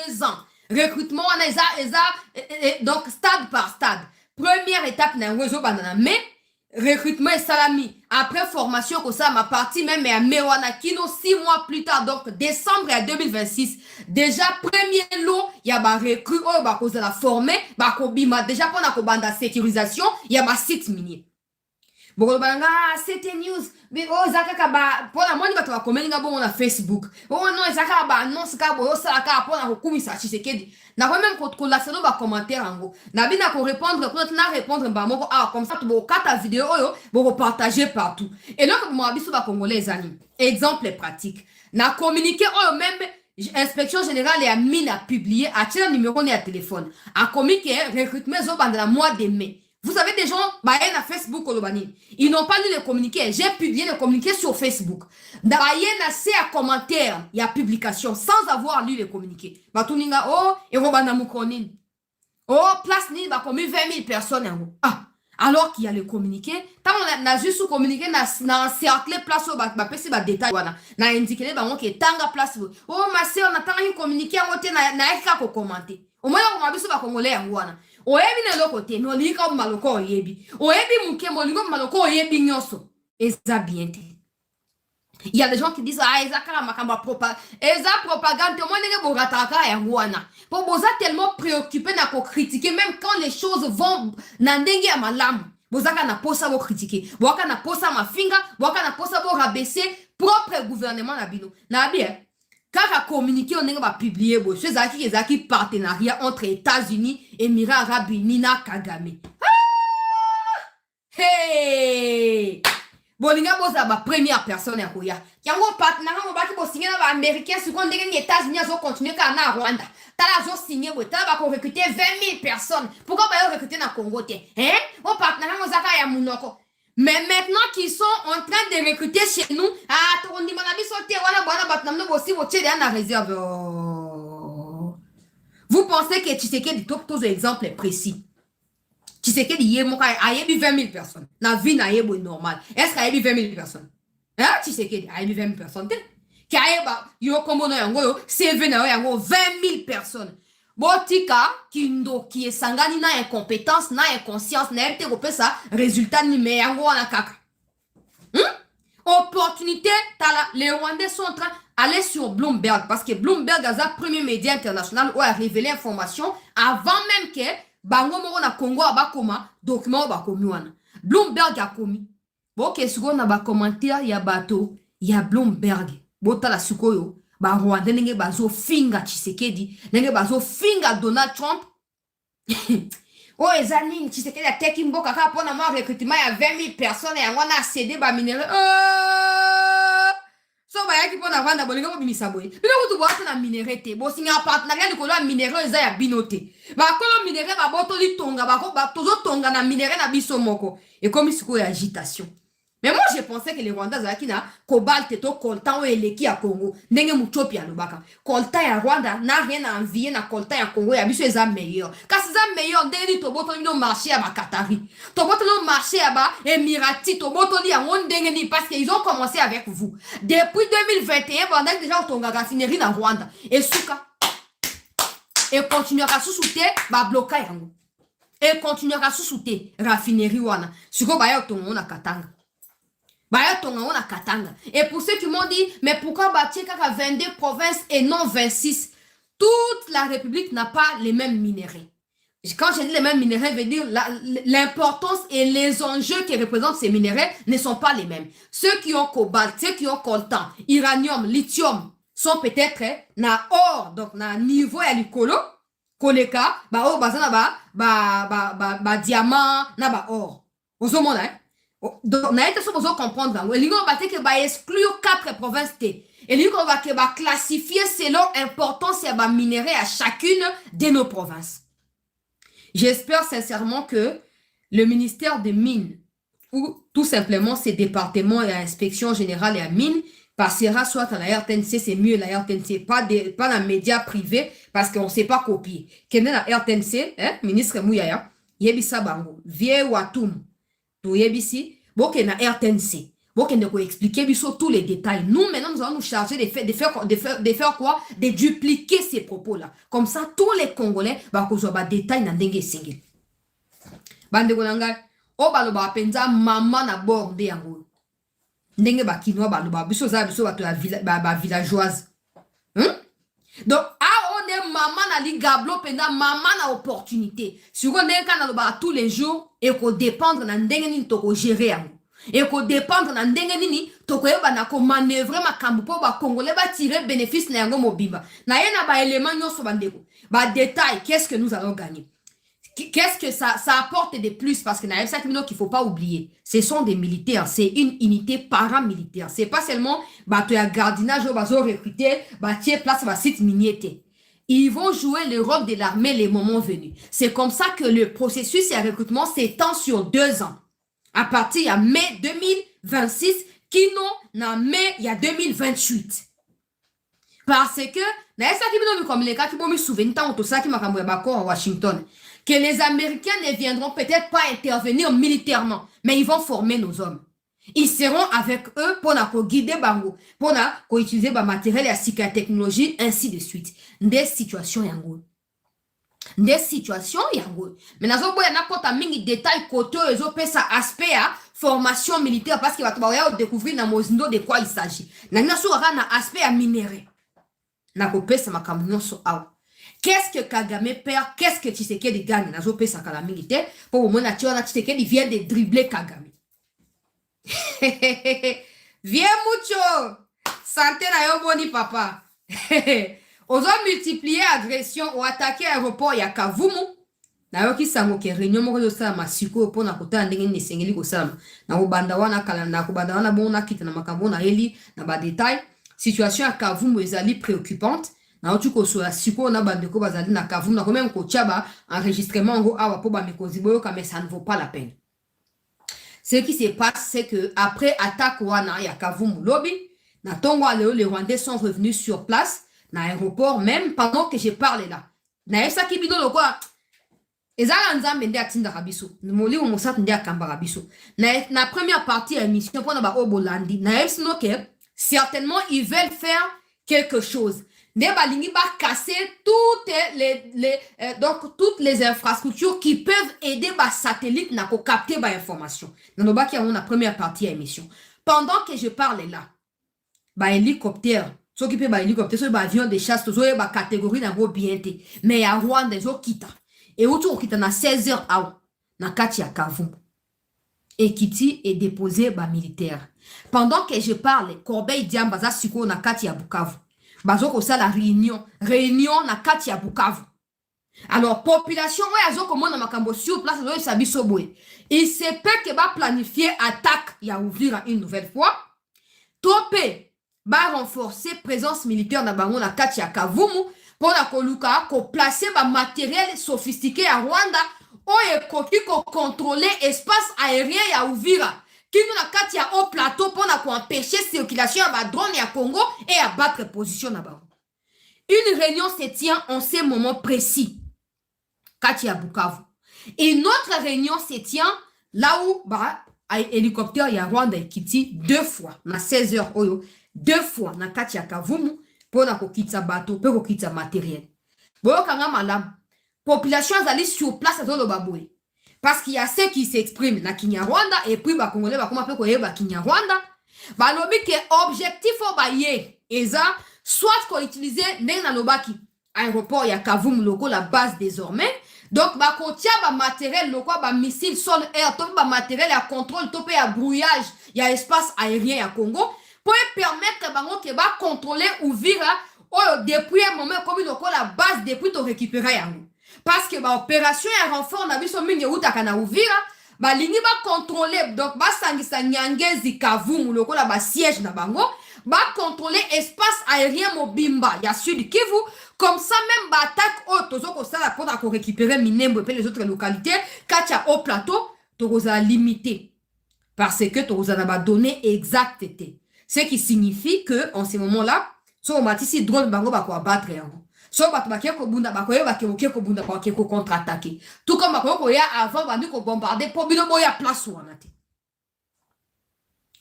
2 ans. Recrutement, donc stade par stade. Première étape, na réseau banana. Mais, recrutement et salami. Après formation, que ça, ma partie même, mais à Mewana Kino, 6 mois plus tard, donc décembre 2026. Déjà, premier lot, il y a ma recrue, oh, bah, cause de la formée, bah, bima. Déjà, pour la bande de sécurisation, il y a ma site minier. Bon, banga, c'était news. Mais oh, zaka ba, pour la monnaie, tu vas comment nga bon na Facebook. Oh non, zaka ba, non, c'est ka bo, ça la ka pour na kokumi sa chisekedi. Na ko même ko la seno ba commentaire ango. Na bi na ko répondre, ko na répondre ba moko ah comme ça tu bo kata vidéo yo, bo partager partout. Et donc mo abiso ba congolais amis. Exemple pratique. Na communiquer oh même Inspection générale et a mine à publier à tirer numéro de téléphone. A communiqué recrutement zo pendant le mois de mai. Vous savez, des gens, bah, il y a Facebook, ils n'ont pas lu le communiqué. J'ai publié le communiqué sur Facebook. Bah, il y a assez à commentaires, il y a publication, sans avoir lu le communiqué. Bah, tout le monde, oh, et on va oh, place ni, bah, comme 20 000 personnes. Ah, alors qu'il y a le communiqué, tant on a juste communiqué, na cercle place, bah, c'est bah, détail, na indiqué, bah, on qui tanga place. Oh, ma soeur, on a tant un communiqué, on a écrit qu'on commenter. Au moins, on a vu ça, congolais, oyebi na eloko te na olingi ka maloko oyebi mukembo olingi maloko oyebi nyonso eza bien te. Il y a des gens qui disent ah eza kaka makamba propagande eza propagande te ndenge borataka yango wana po boza tellement préoccupé na ko critiquer même quand les choses vont na ndenge ya malamu bozaka na posa bo critiquer boaka na posa mafinga boaka na posa bo rabaisser propre gouvernement na bino na bien. Car à communiquer, on va publier, c'est un partenariat entre États-Unis, Émirats Arabes Unis, na Kagame. Ah! Hey! Bolinga boza ba première personne à Koya. Yango partenariat, on va qui signer na américain, ce qu'on dit les États-Unis ont continué à Rwanda. T'as la signé, t'as va recruter 20 000 personnes. Pourquoi pas recruter na Congo? Hein? On partenariat, on zaka ya munoko. Mais maintenant qu'ils sont en train de recruter chez nous, ah, on dit mon ami sauté, voilà, aussi, la réserve. Vous pensez que Tshisekedi dit tous exemples précis. Tshisekedi y est 20 000 personnes. La vie n'a pas normal. Est-ce qu'il y a 20 000 personnes? Hein, Tshisekedi a 20 000 personnes. Qui a yo comme on a c'est 20 000 personnes. Botika qui est sangani na incompétence na inconscience na ete ko pesa résultat ni me yango wana kaka. Opportunité tala les Rwandais sont en train d'aller sur Bloomberg parce que Bloomberg est le premier média international où a révélé l'information avant même que bango moko na Congo abakoma document bakomi wana. Bloomberg a commis. Bon que suko na ba commentaire ya bato ya Bloomberg. Botala sukoyo ba Rwanda nenge bazo finga Tshisekedi nenge bazo finga Donald Trump. Oh ezani Tshisekedi a teki mboka kaka pona ma recrutement ya 20 000 personnes ya ngwana cédé ba minéraux. So ba yaki pona Rwanda bolinga ko bimisa boye. Bino kutu boata na minéraux te. Bo singa partenariat likolo ya minéraux eza ya binote. Ba kolo minéraux ba botoli tonga ba ko ba tozo tonga na minéraux na biso moko. Et comme siko ya agitation. Mais moi, je pensais que les Rwandais qui na cobalt et coltan ou eleki à Congo. Nenge muchopi à Lubaka. Coltan à Rwanda n'a rien à envier na coltan à Congo. Ya biso eza meilleur. Car c'est ça meilleur. Ndeni to boto no marché à Katari. To boto no marché à ba Emirati. To boto li à Ondengeni parce qu'ils ont commencé avec vous. Depuis 2021, Rwanda déjà tonga raffinerie na Rwanda. Et souka. Et continuera sous souter ba bloquer yango. Et continuera sous souter raffinerie wana. Suko ba yo tonga na Katanga. Et pour ceux qui m'ont dit, mais pourquoi bâtir 22 provinces et non 26? Toute la République n'a pas les mêmes minéraux. Quand je dis les mêmes minéraux, je veux dire l'importance et les enjeux qui représentent ces minéraux ne sont pas les mêmes. Ceux qui ont cobalt, ceux qui ont coltan, uranium, lithium sont peut-être na or, donc na niveau à l'icolo, koleka, ba or, ba diamant, na ba or. Au ce moment-là, donc, on a été supposé comprendre. On va exclure 4 provinces. Et on va classifier selon l'importance et la minerai à chacune de nos provinces. J'espère sincèrement que le ministère des Mines, ou tout simplement ces départements et l'inspection générale et la mine, passera soit à la RTNC, c'est mieux la RTNC, pas dans les médias privés, parce qu'on ne sait pas copier. Quelle est la RTNC, ministre Mouyaya, Yebisa Bango, Vie Watum, to Yebisi, boke na RTNC. Bon, qu'elle nous expliquer tous les détails. Nous, maintenant, nous allons nous charger de faire quoi? De dupliquer ces propos-là. Comme ça, tous les Congolais, bah, qu'on soit détail dans dengue single. Bande konanga, o baloba penza maman na borde yango. Ndenge ba kinwa baloba, biso za biso bato ba villageoise. Donc, on est maman na li gablo penda maman na opportunité. Si on est quand on tous les jours et qu'on dépendre na ndenge ni toko gérer yango. Et qu'on dépendre na ndenge ni toko yeba na ko manœuvrer makambo po ba congolais ba tirer bénéfice na yango mobimba. Na yena ba élément nyonso bandeko. Ba détail, qu'est-ce que nous allons gagner? Qu'est-ce que ça apporte de plus? Parce que ça qu'il ne faut pas oublier. Ce sont des militaires. C'est une unité paramilitaire. C'est pas seulement bah, tu as gardinage, bah, recruter, bah, tu place, bah, site minier. Ils vont jouer le rôle de l'armée les moments venus. C'est comme ça que le processus et le recrutement s'étend sur 2 ans. À partir de mai 2026, qui non, en mai, il y a 2028. Parce que, ça qui me comme les cas qui vont me souvenir, tout ça qui m'a camoué à Washington, que les Américains ne viendront peut-être pas intervenir militairement, mais ils vont former nos hommes. Ils seront avec eux pour guider Bango, pour utiliser le matériel et la technologie, ainsi de suite. Des situations yango. Des situations yango. Mais nous avons des détails côté ça aspect à formation militaire parce qu'il va découvrir dans Mozindo de quoi il s'agit. Nous avons un aspect à minérer. Nakopesa makambo nyonso awa. Qu'est-ce que Kagame perd? Qu'est-ce que Tshisekedi gagne? Nazopesa kala mingi pour au moins Tshisekedi vient de dribbler Kagame. Viens mucho. Santé na yo boni papa. Ozo multiplier agression ou attaquer aéroport ya Kavumu. Na yo ki sango ke réunion moko yo sala masiko pona kota ndenge ni sengeli ko sala. Na obanda wana kala na kubanda wana bona kita na makambo na eli na ba détail. Situation à Kavumu ezali préoccupante. Na tu ko so la siko na bandeko bazali na Kavumu na ko même ko tchaba enregistrement ngo awa po ba mekozi boyo mais ça ne vaut pas la peine. Ce qui se passe c'est que après attaque wana ya Kavumu lobby na tongo aleo les Rwandais sont revenus sur place na aéroport même pendant que je parle là. Na esa ki bido lokwa ezala nzambe nde atinda kabiso. Moli o mosat nde akamba kabiso. Na première partie émission pona ba obolandi na esno ke certainement, ils veulent faire quelque chose. Ils vont casser toutes les infrastructures qui peuvent aider les satellites à capter les informations. Dans la première partie de l'émission. Pendant que je parle là, les hélicoptères, ceux qui peuvent les hélicoptères, ceux qui avions des chasses, ceux qui catégorie dans bien. Mais il y a Rwanda, ils ont quitté. Et autour, ils ont 16 heures dans Katia Kavumu. Et Kiti est déposé par militaire. Pendant que je parle, Corbeil Diambaza Siko na Katia Bukavu. Bazo ko sa la réunion na Katia Bukavu. Alors, population, ouais, azo comme na makambo sur place, azo sabi soboé. Il se peut que ba planifier attaque, ya ouvrir une nouvelle fois. Topé, ba renforcer présence militaire na bango na Katia Kavumu, pour la koluka, ko placer ba matériel sophistiqué à Rwanda, oye koki ko contrôler espace aérien ya Uvira. Qui nous a kati ya au plateau pour empêcher circulation à drone et à Congo et à battre position là-bas. Une réunion se tient en ces moments précis. Kati ya Bukavu. Et une autre réunion se tient là où hélicoptère ya Rwanda et Kiti 2 fois na 16 heures oyo 2 fois na kati ya Kavumu pour na kokitsa bateau pour kokitsa matériel. Boyo kanga malam. Population azali sur place à zolo baboué. Parce qu'il y a ceux qui s'expriment na Kinyarwanda et puis ba Congolais ba comment peut ba Kinyarwanda. Ba lobi que objectif au baye eza soit qu'on utilise na lobaki aéroport ya Kavumu loko la base désormais. Donc ba kontia ba matériel loko ba missile sol air top ba matériel à contrôle top à brouillage ya espace aérien ya Congo pour permettre bango que ba contrôler Uvira depuis un moment comme loko la base depuis to récupérer yango. Parce que l'opération et renfort na biso mingi utaka na Uvira ba lingi ba contrôler donc ba sangisa Nyangezi Kavumu lokola ba siège na bango ba contrôler espace aérien mobimba ya Sud Kivu comme ça même ba attaque auto zoko sala pour récupérer Minembo et les autres localités katia au plateau tokoza limité parce que tokoza na ba données exactes ce qui signifie que en ce moment là so matisi drone bango ba ko abattre yango. So bato bakeko bunda bakoye bakeko bunda bakeko contre-attaquer. Tout comme bakoye avant bandi ko bombarder pour bino boya place wana te.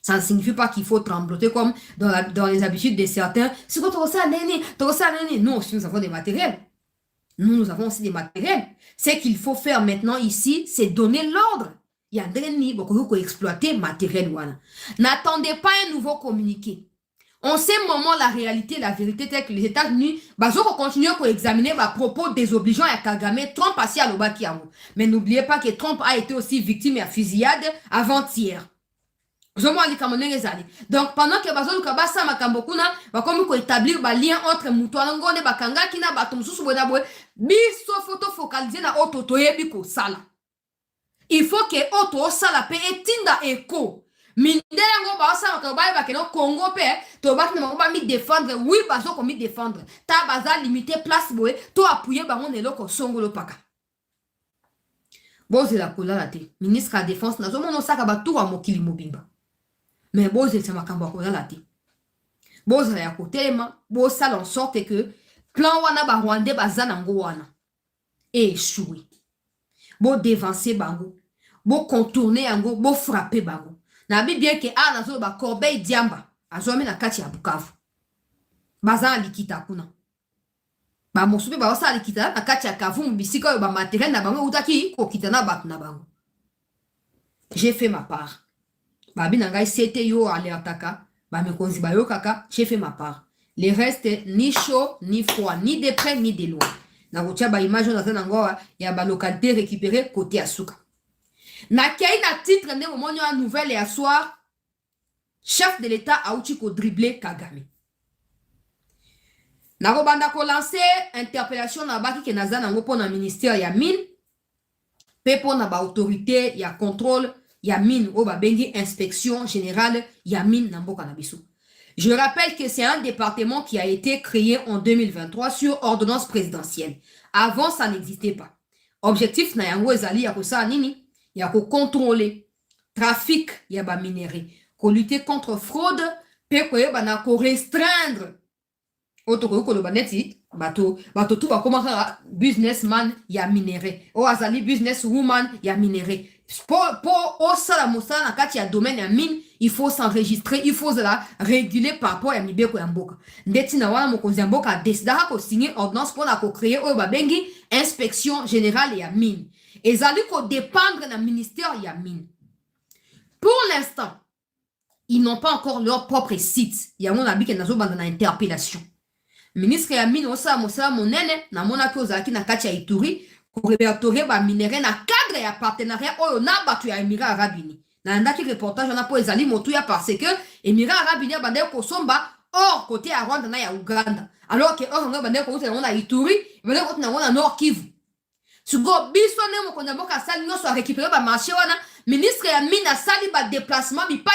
Ça ne signifie pas qu'il faut trembloter comme dans les habitudes de certains. C'est quoi, ça, non, si nous avons des matériels. Nous avons aussi des matériels. Ce qu'il faut faire maintenant ici, c'est donner l'ordre. Il y a des gens qui exploiter matériel. N'attendez pas un nouveau communiqué. En ce moment, la réalité, la vérité, telle que les États-Unis, ils vont continuer à examiner les propos désobligeants à Kagame. Trump a si à l'Obakiamo. Mais n'oubliez pas que Trump a été aussi victime à fusillade avant-hier. Donc, pendant que bazo lukaba sa makambokuna, bakomi ko établir ba lien entre mutuana ngone bakanga kina bato mususu boda boy, biso photo focaliser na auto toyebi ko sala. Il faut que auto sala pe etinda eko. Mindela ngo ba sa makaba ba keno Congo pe, to ba kina ba mi défendre, oui bazo ko mi défendre. Ta baza limiter place boy, to appuyer ba ngone loko songolo paka. Boze la kola la te, ministre de la défense na zo mono saka ba tout wa mokili mobimba. Mais boze c'est makambo ko la te. Boze ya kotelema, boze sala en sorte que plan wana ba Rwandais bazana ngo wana échoué. Bo dévancer bango, bo contourner yango, bo frapper bango. Na bi bien que a nazo ba Corbeil Diamba, azome na kati ya Bukavu. Bazana likita kuna. Ba mosupe ba osa likita na kati ya Kavumu bisika yo ba matériel na bango utaki ko kitana bat na bango. J'ai fait ma part. Babi nangai c'était yo alertaka, ba mekonzi ba yo kaka, j'ai fait ma part. Les restes ni chaud, ni froid, ni de près, ni de loin. Na rotia ba image na zanangoa ya ba localité récupérée côté Asuka. Na kei na titre ne moment ya nouvelle et à soir, chef de l'État a outi ko dribbler Kagame. Na robanda ko lancer interpellation na baki ke na zanango po na ministère ya mine, pe po na ba autorité ya contrôle ya mine o ba bengi inspection générale ya mine na mboka na biso. Je rappelle que c'est un département qui a été créé en 2023 sur ordonnance présidentielle. Avant, ça n'existait pas. Objectif na yango ezali ya kosa nini? Ya ko contrôler trafic ya ba minerai, ko lutter contre fraude, pe ko yeba na ko restreindre otoko ko lo baneti bato tout ba commencer businessman ya minerai o azali businesswoman ya minerai. Pour osala mosala na kati ya domaine ya mine, il faut s'enregistrer, il faut la réguler par rapport à mibeko ya mboka. Ndeti na wana mokonzi ya mboka décidera ko signer ordonnance pour na ko créer oyo babengi inspection générale ya mine. Ezali ko dépendre na ministère ya mine. Pour l'instant, ils n'ont pas encore leur propre site. Ya mona bike nazo banda na interpellation. Ministre ya mine osala mosala monene na mona ko zaki na kati ya Ituri pour répertorier ba minerai na cadre ya partenariat oyo na batu ya Émirats Arabes Unis. Na ndaki reportage na po ezali motu ya parce que Émirats Arabes Unis bande ko somba hors côté ya Rwanda na ya Uganda. Alors que hors nga bande ko na Ituri, bande ko na Nord Kivu. Sugo biso ne mo konda boka sali no so récupérer ba marché wana, ministre ya mine sali ba déplacement bi pa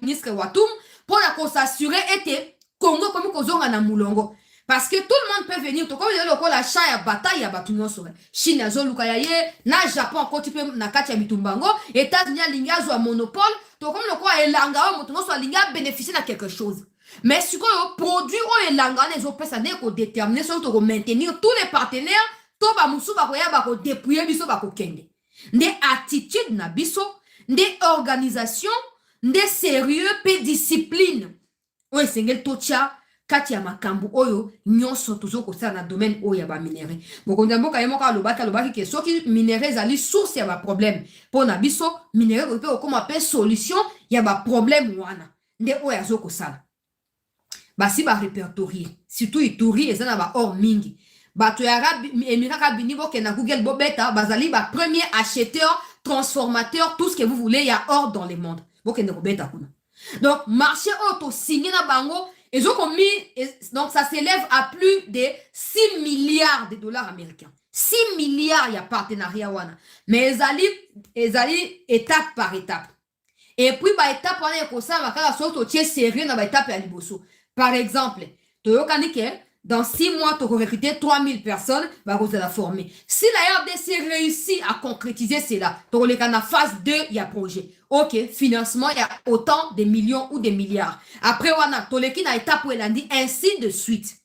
ministre Watum pour la s'assurer était Congo comme kozonga na mulongo. Parce que tout le monde peut venir. To comme la champ ya bataille ya batu nyonso. Chine azo luka ya ye, na Japon ko tipe na kati ya bitumbango, États-Unis linga zo monopole, to comme le quoi elanga o moto nyonso linga bénéficier na quelque chose. Mais si ko produit o elanga na zo pesa ne ko déterminer so to ko maintenir tous les partenaires, to ba musu ba ko ya ba ko dépouiller biso ba ko kende. Nde attitude na biso, nde organisation, nde sérieux pe discipline. O sengel tocha kati ya makambu oyo nyonso tozo kosala na domaine oyo ya ba minerai. Mokonzi ya mboka ye moko alobaki ke soki minerai ezali source ya ba problème mpo na biso minerai oyo mpe okoma mpe solution ya ba problème wana nde oyo azo kosala. Basi ba répertorier surtout Ituri eza na ba or mingi. Bato ya Émirats Arabes Unis boke na Google bobeta bazali ba premier acheteur, transformateur, tout ce que vous voulez ya or dans le monde. Boke ne bobeta kuna. Donc marché auto signé na bango. Et donc ça s'élève à plus de 6 milliards de dollars américains. 6 milliards, il y a partenariat wana. Mais ezali étape par étape. Et puis ba étape wana ekosa makaka soto tie sérieux na ba étape ya liboso. Par exemple, toyokani ke dans 6 mois tu recruter 3000 personnes ba ko la former. Si la RDC réussit à concrétiser cela, tu les na phase 2 il y a projet. OK, financement, il y a autant de millions ou de milliards. Après, on a toleki na étape où elle a dit ainsi de suite.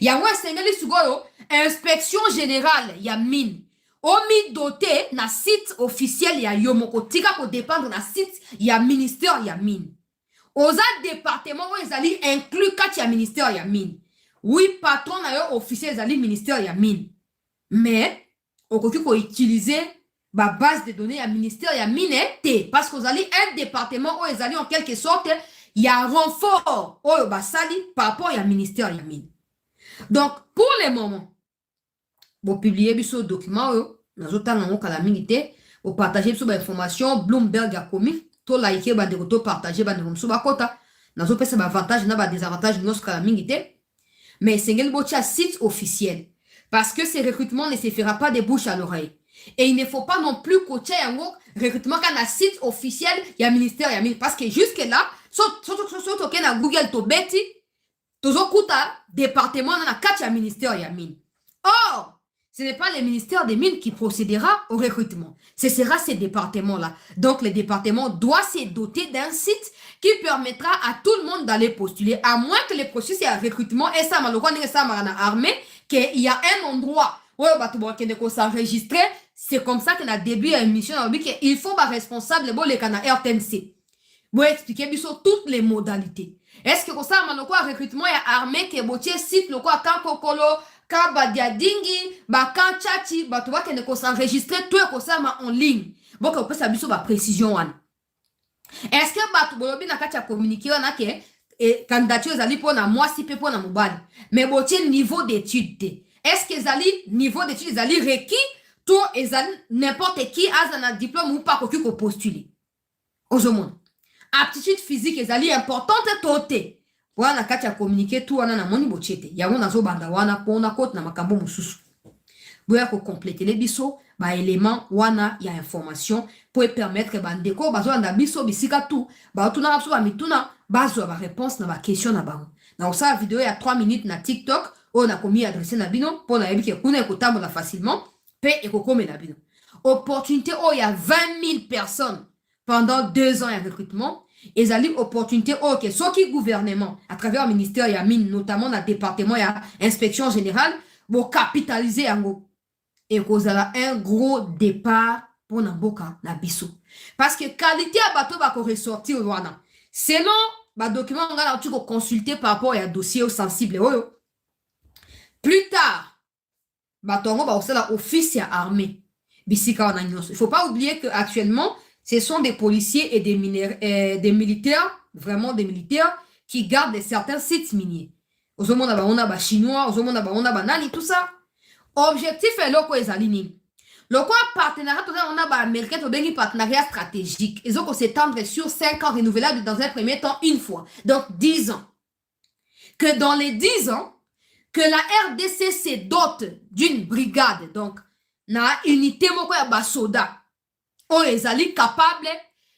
Il y a un inspection générale, il y a mine. omi doté na site officiel ya yomoko tika ko dépendre na site ya ministère ya mine oza département oyo ezali inclus kati ya ministère ya mine oui patron na yo officiel ezali ministère ya mine mais okoki koutiliser ba base de données ya ministère ya mine te parce que ozali un département oyo ezali en quelque sorte ya renfort oyo basali par rapport ya ministère ya mine donc pour le moment bopublier biso document oyo nazotanga ngo kala mingi te bopartage biso bainformation Bloomberg akomi tolaike bandeko topartage bandeko mosusu bakota nazopesa baavantage na badesavantage nyonso kala mingi te mais esengeli botia site officiel parce que ce recrutement ne se fera pas de bouche à l'oreille et il ne faut pas non plus kotia yango recrutement ka na site officiel ya ministère ya mine parce que jusque là so toke na Google tobeti tozokuta département na kati ya ministère ya mine or ce n'est pas le ministère des Mines qui procédera au recrutement. Ce sera ces départements-là. Donc, le département doit se doter d'un site qui permettra à tout le monde d'aller postuler, à moins que le processus de recrutement et ça, armée, qu'il y a un endroit où on s'enregistrer. C'est comme ça que dans le début de l'émission, il faut un responsable pour les RTNC. Vous expliquer toutes les modalités. Est-ce que ça, le recrutement est armé, que le site, le Kankokolo, ka badiadingi bakan chati bato bakende kosenregistrer to ekosama en ligne boka opesa biso baprécision wana est-ce que bato bolobi na kati ya communiqué wana ke candidature ezali mpona mwasi mpe mpona mobali mais botie niveau d'étude te est-ce que ezali niveau d'étude ezali requis to ezali n'importe qui aza na diplôme ou pas koki kopostuler ozomona aptitude physique ezali importante to te wana kati ya communiqué tout wana na moni bochete yango nazobanda wana pona kote na makambo mususu boya ko compléter biso ba élément wana ya information pour permettre bandeko bazolanda biso bisika tout ba tuna biso ba mituna bazo ba réponse na ba question na bango na osa vidéo ya 3 minutes na TikTok on a commis adressé na bino pour na yebike kuna ekotambola facilement pe ekokome na bino opportunité il y a 20 000 personnes pendant 2 ans de recrutement. Et ont opportunité ok ce qui gouvernement à travers le ministère ya mine notamment dans le département ya inspection générale pour capitaliser yango et cause un gros départ pour Namboka na biso parce que qualité à bateau va ressortir wana selon ba document on a tu consulter par rapport à dossier sensible plus tard bateau va aussi la office ya armée bisika wana nyonso il faut pas oublier que actuellement ce sont des policiers et des militaires, vraiment des militaires, qui gardent certains sites miniers. On a chinois, on a nani, tout ça. Objectif est là quoi ezalini. Le quoi partenariat, on a américain, on a partenariat stratégique. Ils ont s'étendre sur 5 ans renouvelables dans un premier temps une fois. Donc 10 ans. Que dans les 10 ans, que la RDC se dote d'une brigade, donc na unité moko ya basoda. On est allé capable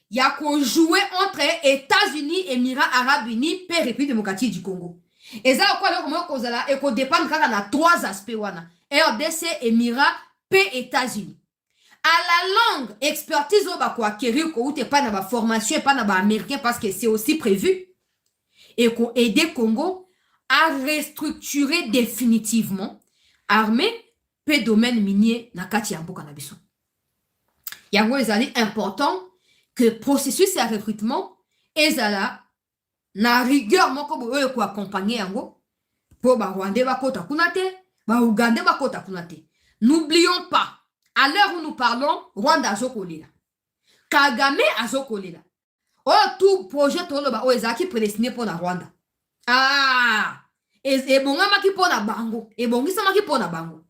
il y a qu'on jouer entre États-Unis, Émirats Arabes Unis, et République démocratique du Congo. Et ça quoi le comment cause là et qu'on dépend quand on a 3 aspects wana. RDC, Émirats, et États-Unis. À la langue expertise on va quoi acquérir ko ou pas dans la formation et pas dans américain parce que c'est aussi prévu et qu'on aider Congo à restructurer définitivement armée pe domaine minier na kati ya mboka na biso. Yango ezali important que processus ya recrutement ezala na rigueur moko boyo ko accompagner yango pour ba Rwandais bakota kuna te ba Ougandais bakota kuna te. N'oublions pas à l'heure où nous parlons Rwanda azokolela Kagame azokolela tout projet tolo ba o ezaki prédestiné pour na Rwanda et bongama ki pour na bango et bongisa ki pour na bango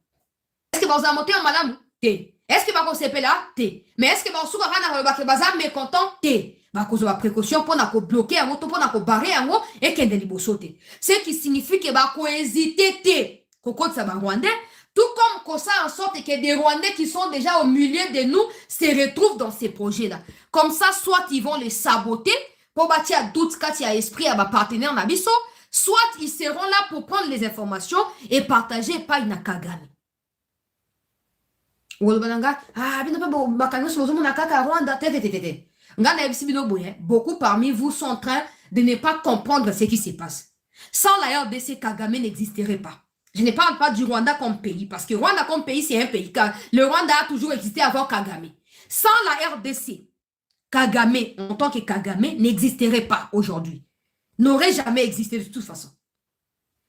est-ce que ba ozamote en malamu te. Est-ce que va se là? Mais est-ce que va se faire baza mécontent? Va cause la précaution pour na bloquer un moto pour na barrer un mot et qu'elle ne sauter. Ce qui signifie que va hésiter te. Coco ça va Rwandais. Tout comme ça en sorte que des Rwandais qui sont déjà au milieu de nous se retrouvent dans ces projets-là. Comme ça, soit ils vont les saboter pour bâtir doute quand il y a esprit à ma partenaire Nabiso, soit ils seront là pour prendre les informations et partager pas une Kagame. Beaucoup parmi vous sont en train de ne pas comprendre ce qui se passe. Sans la RDC, Kagame n'existerait pas. Je ne parle pas du Rwanda comme pays, parce que Rwanda comme pays, c'est un pays. Le Rwanda a toujours existé avant Kagame. Sans la RDC, Kagame, en tant que Kagame, n'existerait pas aujourd'hui. N'aurait jamais existé de toute façon.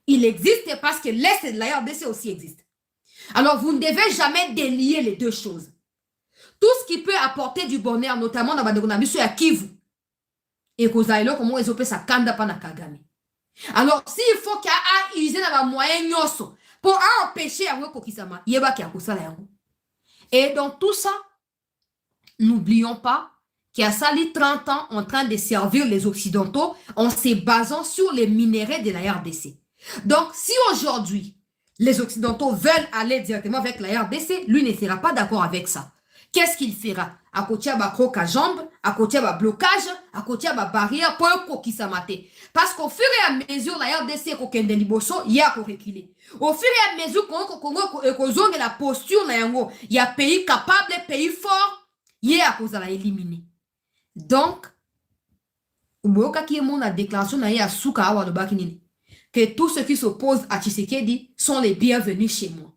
Il existe parce que l'Est de la RDC aussi existe. Alors, vous ne devez jamais délier les deux choses. Tout ce qui peut apporter du bonheur, notamment dans Bandegonamisu et à Kivu, et Kozaïlo, comment ils opèrent sa kanda pa na Kagame. Alors, s'il faut qu'il y ait usé dans les moyens pour empêcher à Kokisama, il y a et dans tout ça, n'oublions pas qu'il y a sali 30 ans en train de servir les Occidentaux en se basant sur les minéraux de la RDC. Donc, si aujourd'hui, les Occidentaux veulent aller directement avec la RDC, lui ne sera pas d'accord avec ça. Qu'est-ce qu'il fera? À côté de la croque à jambes, à côté de la blocage, à côté de la barrière pour un Kokisamate. Parce qu'au fur et à mesure, la RDC il y a reculer. Au fur et à mesure qu'on a la posture, il y a pays capable, pays fort, il y a cause à la éliminer. Donc, la déclaration que tous ceux qui s'opposent à Tshisekedi sont les bienvenus chez moi.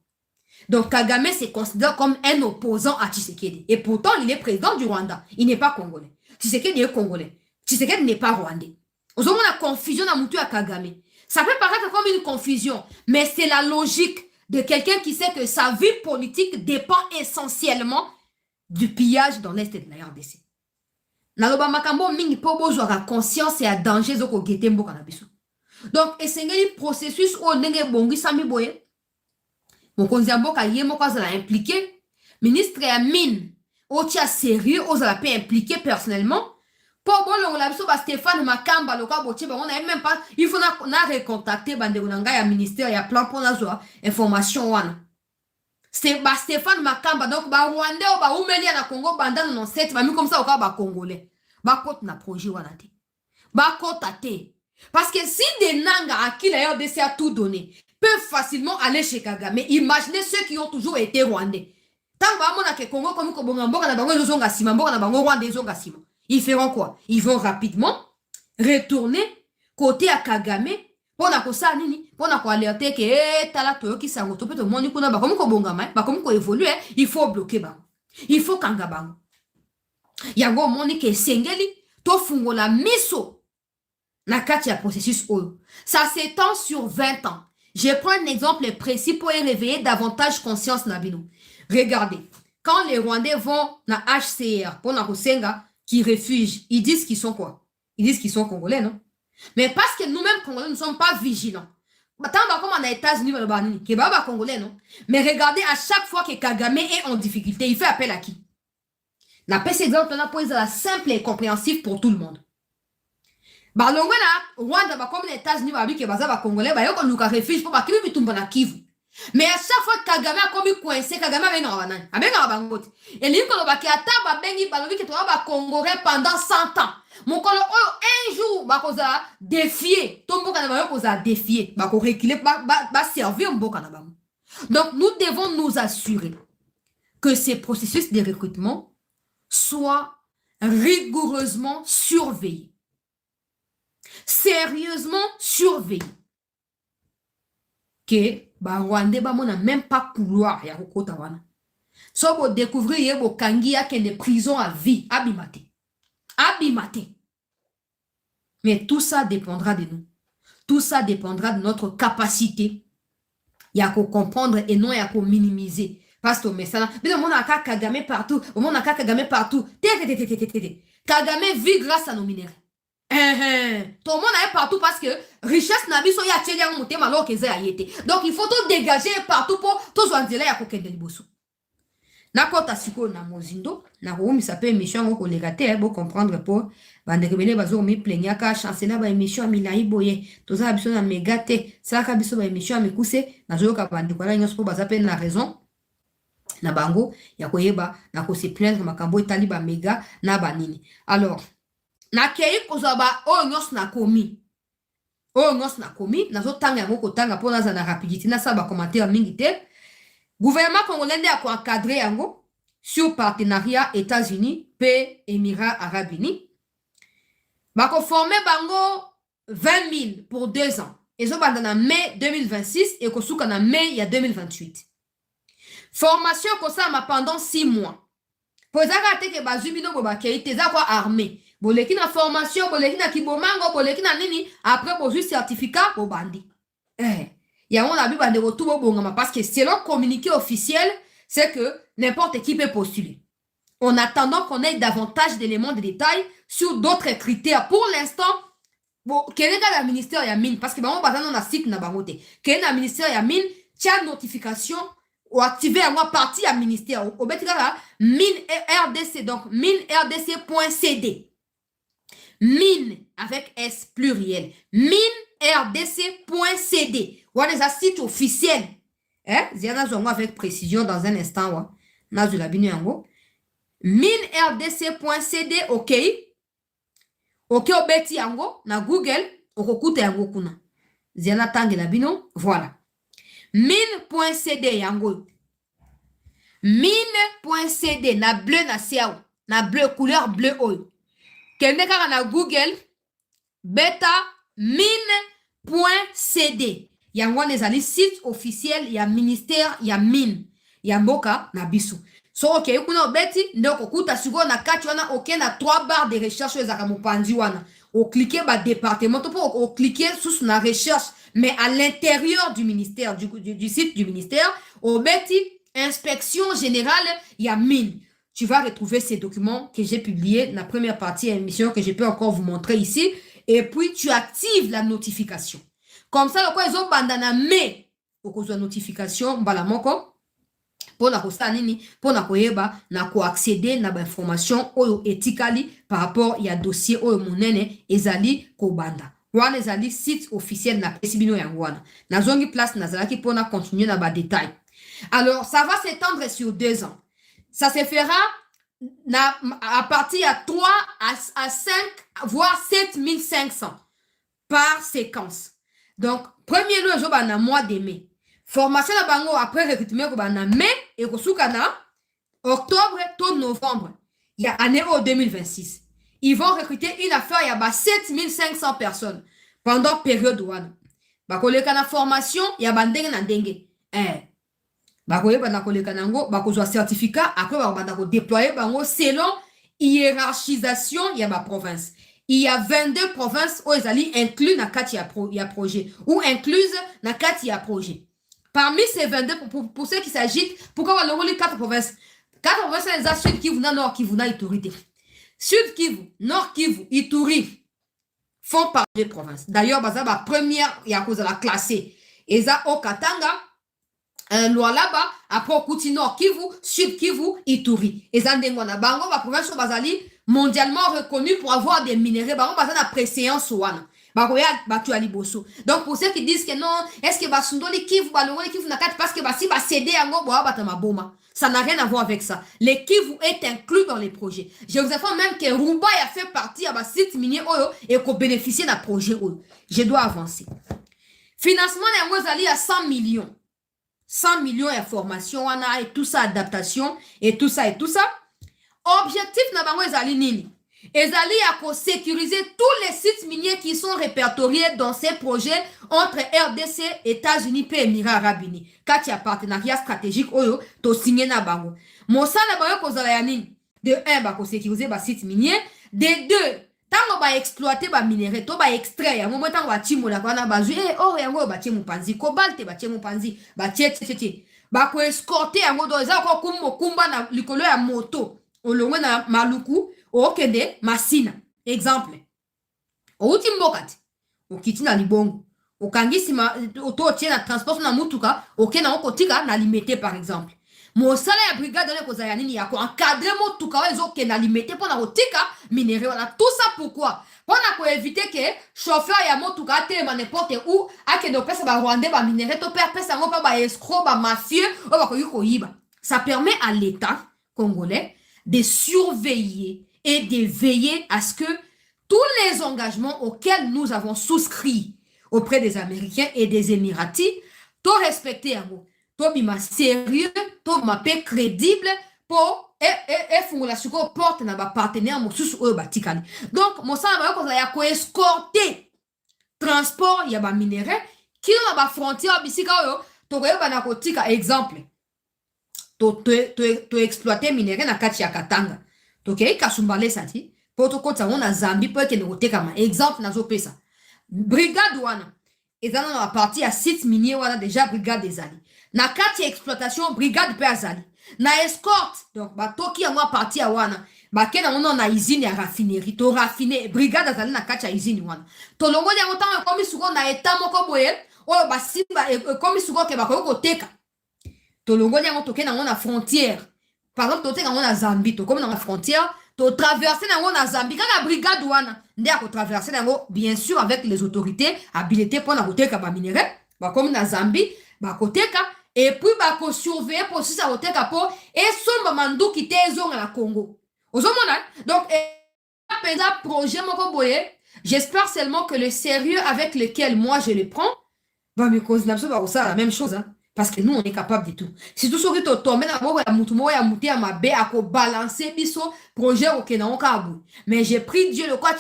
Donc Kagame se considère comme un opposant à Tshisekedi. Et pourtant, il est président du Rwanda. Il n'est pas congolais. Tshisekedi est congolais. Tshisekedi n'est pas rwandais. Nous avons la confusion à Moutou à Kagame. Ça peut paraître comme une confusion, mais c'est la logique de quelqu'un qui sait que sa vie politique dépend essentiellement du pillage dans l'Est de la RDC. Naloba makambo mingi po bozo la conscience et à danger zoko gete mboka na biso. Donc esengeli processus o ndenge bongi sami boye. Mokonzi ya mboka ye moko azala impliqué, ministre ya mine otia sérieux ozala pe impliqué personnellement. Pour bon la biso ba Stéphane Makamba loka botie ba on a même pas il faut na recontacter bande nanga ya ministère ya plan pour na zo information wana. C'est ba Stéphane Makamba donc ba Rwandais ou ba Oumelia na Congo banda non set ba mi comme ça au cas ba congolais. Ba kote na projet wana te. Ba kote te. Parce que si des nanga à qui la RDC a tout donné peuvent facilement aller chez Kagame, imaginez ceux qui ont toujours été rwandais. Tant que Congo comme Kobongamboka na bango zonga sima mboka na bango rwandais zonga sima. Ils feront quoi? Ils vont rapidement retourner côté à Kagame pour na kosa nini pour na ko alerter que tala toyoki sango to peto moni kuna ba comme ko bongama ba comme ko évoluer il faut bloquer ba. Il faut kanga bango. Yango moni ke sengeli to fungola miso na kati ya processus oyo. Ça s'étend sur 20 ans. Je prends un exemple précis pour y réveiller davantage conscience nabino. Regardez, quand les Rwandais vont na HCR pour na kosenga qui réfugient, ils disent qu'ils sont quoi? Ils disent qu'ils sont Congolais, non? Mais parce que nous-mêmes, Congolais, ne sommes pas vigilants. Tant comme en États-Unis, qui est Congolais, non? Mais regardez, à chaque fois que Kagame est en difficulté, il fait appel à qui? La paix, c'est exemple là pour être simple et compréhensif pour tout le monde. Balongo na Rwanda, comme les États-Unis, qui est Congolais, il y a un refuge pour qu'il y ait un Kivu. Mais à chaque fois que Kagame a commis coincé, Kagame a benga banane. A benga bangote. Et lui, quand on va ata ba bengi balobi que tu vas Congolais pendant 100 ans. Mon kolo un jour ba koza défier. Ton boka na ba koza défier. Ba ko reculer ba servir mboka na bango. Donc nous devons nous assurer que ces processus de recrutement soient rigoureusement surveillés. Sérieusement surveillés. Que ba Rwandais ba mona même pas couloir ya kokota wana. So bo découvrir ye bo kangi ya kende prison à vie abimate. Abimate. Mais tout ça dépendra de nous. Tout ça dépendra de notre capacité ya ko comprendre et non ya ko minimiser. Parce que mais ça mais on a Kagame partout, on a Kagame partout. Kagame vit grâce à nos minéraux. Tout le monde est partout parce que richesse n'a biso ya tcheli monté malo keze a yete. Donc il faut tout dégager partout pour tout zwanzela ya kokende liboso. Na kota siko na mozindo, na ko mi sape émission ko legate bo comprendre pour bande rebele bazo mi plaignaka chancela ba émission milai boye. Toza biso na megate, ça ka biso ba émission mikuse na zo ka bande ko la nyos po baza pe na raison. Na bango ya koyeba na ko se plaindre makambo etali ba mega na banini. Alors na kei kozaba o nyos na komi. O nyos na komi, na zo tanga yango kotanga po naza na rapidité na sa ba commentaire mingi te. Gouvernement congolais a encadré yango sur partenariat États-Unis pe Émirats Arabes Unis. Ba ko former bango 20 000 pour 2 ans. ezobanda na mai 2026 ekosuka na mai ya 2028. Formation ekosama pendant 6 mois. Po ezaka te ke bazwi bino bo bakei te eza kwa armée. Boleki na formation, boleki na kibomango, boleki na nini, après bozwi certificat bobandi. Yango na bi bande retour bobongama parce que selon communiqué officiel, c'est que n'importe qui peut postuler. En attendant qu'on ait davantage d'éléments de détail sur d'autres critères. Pour l'instant, bon, quel est le ministère ya mine parce que on va dans la site na bangote. Quel est le ministère ya mine, tia notification ou activer à moi partie à ministère. Au betika mine RDC donc mine RDC.cd. Mine avec S pluriel. Mine RDC.cd. Ou des sites officiels. Ziana zongo avec précision dans un instant wa. Nazu la binu yango. Mine RDC.cd OK. OK obeti yango na Google okokuta yango kuna. Ziana tangi la bino voilà. Mine.cd yango. Mine.cd na bleu na siao. Na bleu couleur bleu oil. Kende kaka na Google beta mine.cd yango nezali site officiel ya ministère ya mine ya mboka na biso. So ok kuna obeti ndoko kuta siko na kati wana ok na 3 barres de recherche ezaka mopanzi wana. O cliquer ba département to pour o cliquer sous na recherche mais à l'intérieur du ministère du site du ministère obeti inspection générale ya mine. Tu vas retrouver ces documents que j'ai publiés dans la première partie de l'émission que je peux encore vous montrer ici. Et puis, tu actives la notification. Comme ça, le quoi ils ont bandana mais au cause de la notification, balamoko pour la nini, pour la koyeba, na ko accéder na ba information oyo ethically par rapport ya dossier oyo monene ezali ko banda. Wana ezali site officiel na pesibino ya wana. Na zongi place na zalaki pour na continuer na ba détail. Alors, ça va s'étendre sur 2 ans. Ça se fera à partir de 3 à 5, voire 7500 par séquence. Donc, premier lieu, je vais mois de mai. Formation de bango après recrutement, je vais mai et je octobre, tout novembre. Il y a année 2026. Ils vont recruter une affaire, il y a 7500 personnes pendant période one. Bakoleka na formation, il y a bandenge na ndenge. Bakoye bana koleka nango bakozwa certificat après banda ko déployer bango selon hiérarchisation ya ba province. Il y a 22 provinces où ezali inclus na kati ya projet ou incluse na kati ya projet. Parmi ces 22 pour ceux qui s'agitent, pourquoi on a les 4 provinces? 4 provinces les Sud Kivu na Nord Kivu na Ituri. Sud Kivu, Nord Kivu, Ituri font partie des provinces. D'ailleurs baza ba première ya cause la classée. Eza au Katanga Lualaba, après Okuti Nord Kivu, Sud Kivu, Ituri. Et Zandengwana Bango, la province de Bazali, mondialement reconnue pour avoir des minéraux. Bango, Bazana a préséance ouana. Baroya, Batu Aliboso. Donc, pour ceux qui disent que non, est-ce que Basundo les Kivu, Balongo les Kivu, Nakat, parce que Basi va céder à Ngo, Batama Boma. Ça n'a rien à voir avec ça. Les Kivu est inclus dans les projets. Je vous informe même que Rumba a fait partie à site minier Oyo et qu'on bénéficie d'un projet Oyo. Je dois avancer. Financement d'Angozali à 100 millions. 100 millions d'informations, et tout ça, adaptation, et tout ça, et tout ça. Objectif, n'a pas ezali nini. Ezali à sécuriser tous les sites miniers qui sont répertoriés dans ces projets entre RDC, États-Unis et Émirats Arabes Unis. Quand il y a partenariat stratégique, oyo, to signé na bango. Mosa na bango kozala ya nini. De 1, ba ko sécuriser ba site minier. De 2, tango ba exploiter ba minerai, to ba extrait ya moment tango ba timola kana bazui or yango ba tie mupanzi, cobalt ba tie mupanzi, ba tie ba ko escorter yango do eza ko kumba na likolo ya moto. Olongwe na maluku, okende masina. Exemple. Outi mbokati. Okiti na libongo. Okangisi oto tie na transport na mutuka, okena okotika na limité par exemple. Mosala ya brigade de kozaya nini ya ko encadrer motuka wezo ke na limité pour na kotika minéraux wana. Tout ça pourquoi? Pour na ko éviter que chauffeur ya motuka telema n'importe où akende opesa ba rwandais ba minéraux to pesa ngo pa ba escroc ba mafieux o ba ko yiba. Ça permet à l'État congolais de surveiller et de veiller à ce que tous les engagements auxquels nous avons souscrit auprès des Américains et des Émiratis, to respecter à vous. To bima sérieux, to ma paix crédible pour la suko porte na ba partenaire mosusu oyo batikali. Donc mon sang ba ko ya ko escorter transport ya ba minerai kino na ba frontière bisika oyo tokoyeba na kotika exemple to exploiter minerai na kati ya Katanga tokei Kasumbale sati po tokota ngo na Zambie po ekende kotekama exemple nazopesa brigade wana ezana na partie ya site minier wana déjà brigade ezali na kati ya exploitation brigade pe azali na escorte donc batoki yango a partie ya wana bakena ngo na usine ya raffinerie to raffiner brigade azali na kati ya usine wana to longoli yango tango ekomi suko na eta moko boye oyo basimba ekomi suko ke bakoki koteka to longoli yango tokenda yango na frontière par exemple toteka yango na Zambie tokomi na frontière to traverser nango na Zambie kaka brigade wana nde ako traverser nango bien sûr avec les autorités habilitées pour na koteka ba minerai bakomi na Zambie bakoteka et puis bako surveiller pour si ça koteka po et somba manduki te ezonga na Congo ozomona donc penza projet moko boye j'espère seulement que le sérieux avec lequel moi je le prends va me cause na ba ça la même chose hein. Parce que nous, on est capable de tout. Si tout ce qui est tombé dans le balancer biso projet au Kenaokabu. Mais j'ai pris Dieu le quoi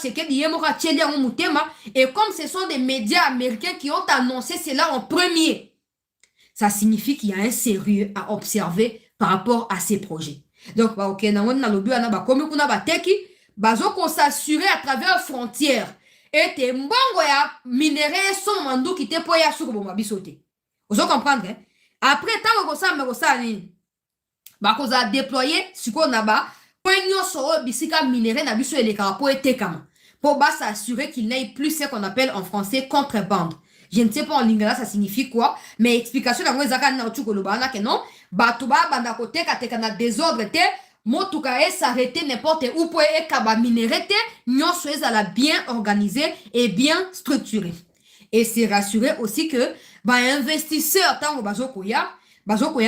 et comme ce sont des médias américains qui ont annoncé cela en premier, ça signifie qu'il y a un sérieux à observer par rapport à ces projets. Donc, au Kenaokabu, comme on a teki, qu'on s'assurer à travers les frontières. Et te mbongo ya minerais sont mandou qui te poya sur bon bisoté. Vous comprendre hein? Après tant que ça ni ba ko za déployer siko na ba poigno so bisika minerai na biso eleka po etekama pour ba s'assurer qu'il n'ait plus ce qu'on appelle en français contrebande. Je ne sais pas en lingala ça signifie quoi mais explication na ezaka na otuko lobana que non ba to ba banda ko teka teka na désordre te motuka e s'arrêter n'importe où pour ekaba minerai te nyonso ezala bien organisé et bien structuré. Et c'est rassurer aussi que ba investisseur tango bazokoya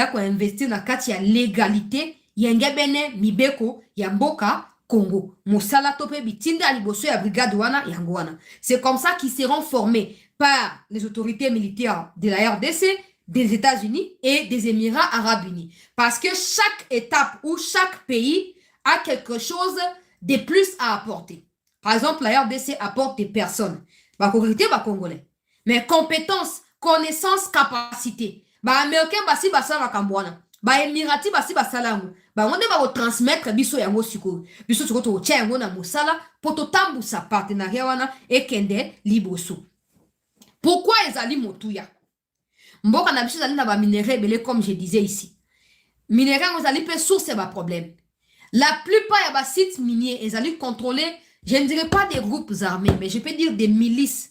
ko investir na kati ya légalité yenge bene mibeko ya mboka Congo mosala tope bitinda liboso ya brigade wana yango wana. C'est comme ça qu'ils seront formés par les autorités militaires de la RDC, des États-Unis et des Émirats Arabes Unis parce que chaque étape ou chaque pays a quelque chose de plus à apporter. Par exemple, la RDC apporte des personnes ba kokrité ba congolais mais compétences, connaissances, capacités. Ba américain basi basala kambwana. Ba émirati basi basala ngo. Ba onde ba transmettre biso yango siko. Biso siko to tia yango na mosala poto tambu sa partenariat wana ekende liboso. Pourquoi ezali motuya? Mboka na biso ezali na ba minerais belé comme je disais ici. Minerais ngo ezali pe source ba problème. La plupart ya ba sites miniers ezali contrôlés, je ne dirais pas des groupes armés, mais je peux dire des milices.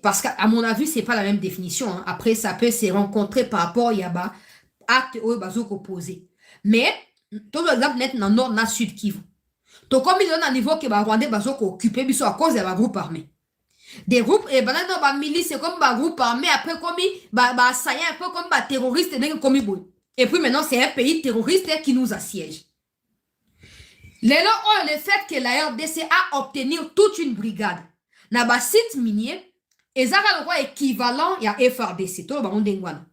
Parce qu'à mon avis, c'est pas la même définition. Hein. Après, ça peut se rencontrer par rapport à Yaba, acte ou bazok opposé. Mais, tout exemple, net dans nord, na sud Kivu. Donc, comme il y a un niveau que Rwandais bazok occupé, biso à cause de la groupe armé. Des groupes, et ben dans ba milice, c'est comme ba groupe armé, après comme ba assaillant, un peu comme ba terroriste, et puis maintenant, c'est un pays terroriste qui nous assiège. Le fait que la RDC a obtenu toute une brigade, na ba site minier, ezaka le roi équivalent ya FRDC to ba ondengwana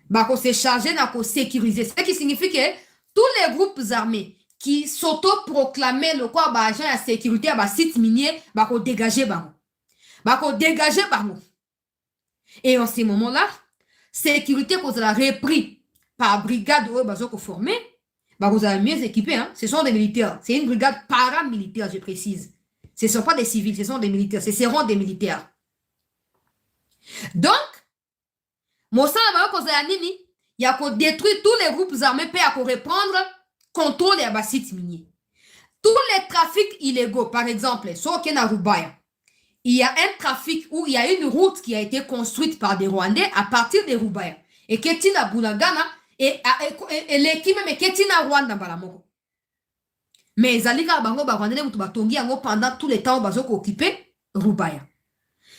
ba ko se charger na ko sécuriser ce qui signifie que tous les groupes armés qui s'auto-proclamaient le quoi ba agent ya sécurité ba site minier ba ko dégager bango et en ce moment-là sécurité ko la repris par brigade ou ba ko formé ba ko za mieux équipés hein ce sont des militaires c'est une brigade paramilitaire je précise ce sont pas des civils ce sont des militaires ce seront des militaires. Donc, Mosala va nini, il y a qu'on détruire tous les groupes armés pour reprendre contrôle des sites miniers. Tous les trafics illégaux, par exemple, sur Rubaya, il y a un trafic où il y a une route qui a été construite par des Rwandais à partir de Rubaya. Et Ketina Bunagana et l'équipe même Ketina Rwanda Balamoko. Mais Zalika Bango Rwandais pendant tout le temps où ils occupé Rubaya.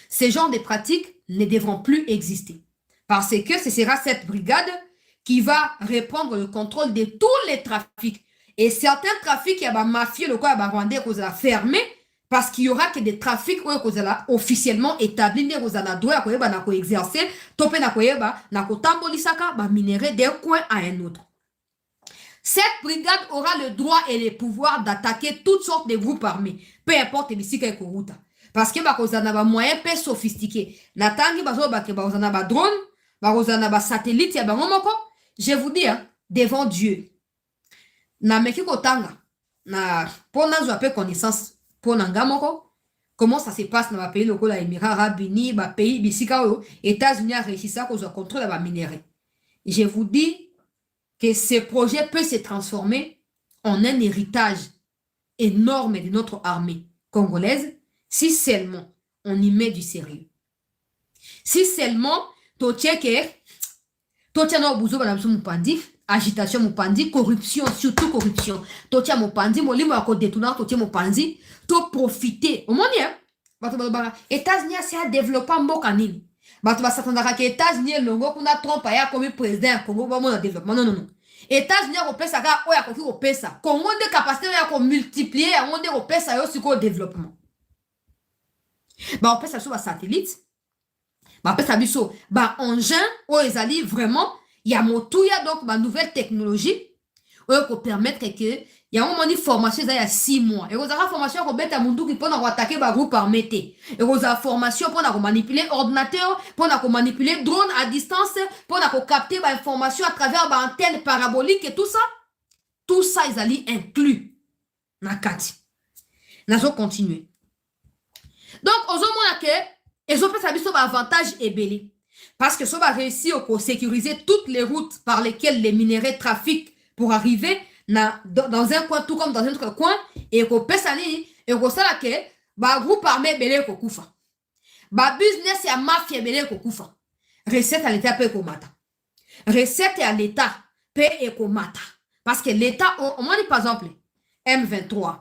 Ces genres de pratiques ne devront plus exister. Parce que ce sera cette brigade qui va reprendre le contrôle de tous les trafics. Et certains trafics, il y a des mafieux, le quoi, Rwandais, qu'on a fermé, parce qu'il y aura que des trafics qu'on a officiellement établis, qu'on a droit à exercer, topé na tambolisaka, minérer d'un coin à un autre. Cette brigade aura le droit et le pouvoir d'attaquer toutes sortes de groupes armés, peu importe les sites qu'on route. parce que bakozana ba moyen peu sophistiqué natangi bazo ba ke bazana ba drone bakozana ba satellite ya bango moko. Je vous dis hein, devant Dieu na meki kotanga na pona zo pe connaissance pona ngamoko comment ça se passe dans ba pays lokola Émirats Arabes Unis ba pays bisika oyo États-Unis a réussi ça ko zo contrôle ba minerai. Je vous dis que ce projet peut se transformer en un héritage énorme de notre armée congolaise si seulement on y met du sérieux. Si seulement to tcheke to tchano buzo bana biso mupandi agitation mupandi corruption surtout corruption to tcha mupandi molimo ko détourner to tcha mupandi to profiter au monde hein bato ba États-Unis c'est développer mboka nini bato ba satandaka ke États-Unis longo kuna Trump ya comme président Congo ba mona développement non États-Unis ko pesa ka oya ko ki pesa Congo de capacité ya ko multiplier ya monde ko pesa yo siko développement ba on pesa sur ba satellite ba pesa biso ba engin o ezali vraiment ya motuya donc ba nouvelle technologie o ko permettre que ya un moment de formation il y a 6 mois et vous avez formation ko beta mundu ki pona ko attaquer ba groupe armé et vous avez formation pona ko manipuler ordinateur pona ko manipuler drone à distance pona ko capter ba information à travers ba antenne parabolique et tout ça ils allaient inclus na kati nazo continuer donc ozomona ke ezopesa biso ba avantage ebele parce que ça va réussir à sécuriser toutes les routes par lesquelles les minéraux trafiquent pour arriver dans un coin tout comme dans un autre coin et ko pesani et ko sala ke ba groupe armé belé ko kufa ba business ya mafia belé ko kufa recette à l'état pe ko mata recette à l'état pe e ko mata parce que l'état on dit par exemple M23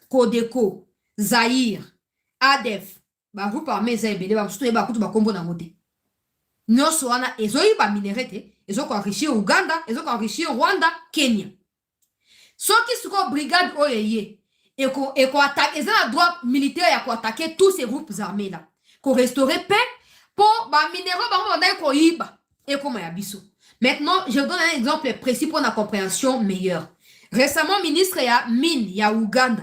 Codeco Zaïre ADF ba groupe armé za belé ba surtout ba kutu ba kombo na ngote nyonso wana ezoyi ba minérete ezoko enrichir Uganda ezoko enrichir Rwanda Kenya. Soki suko brigade oyeye eko attaquer ezana droit militaire ya ko attaquer tous ces groupes armés là ko restaurer paix pour ba minéraux ba ndai ko yiba eko ma biso. Maintenant je donne un exemple précis pour la compréhension meilleure. Récemment ministre ya mine ya Uganda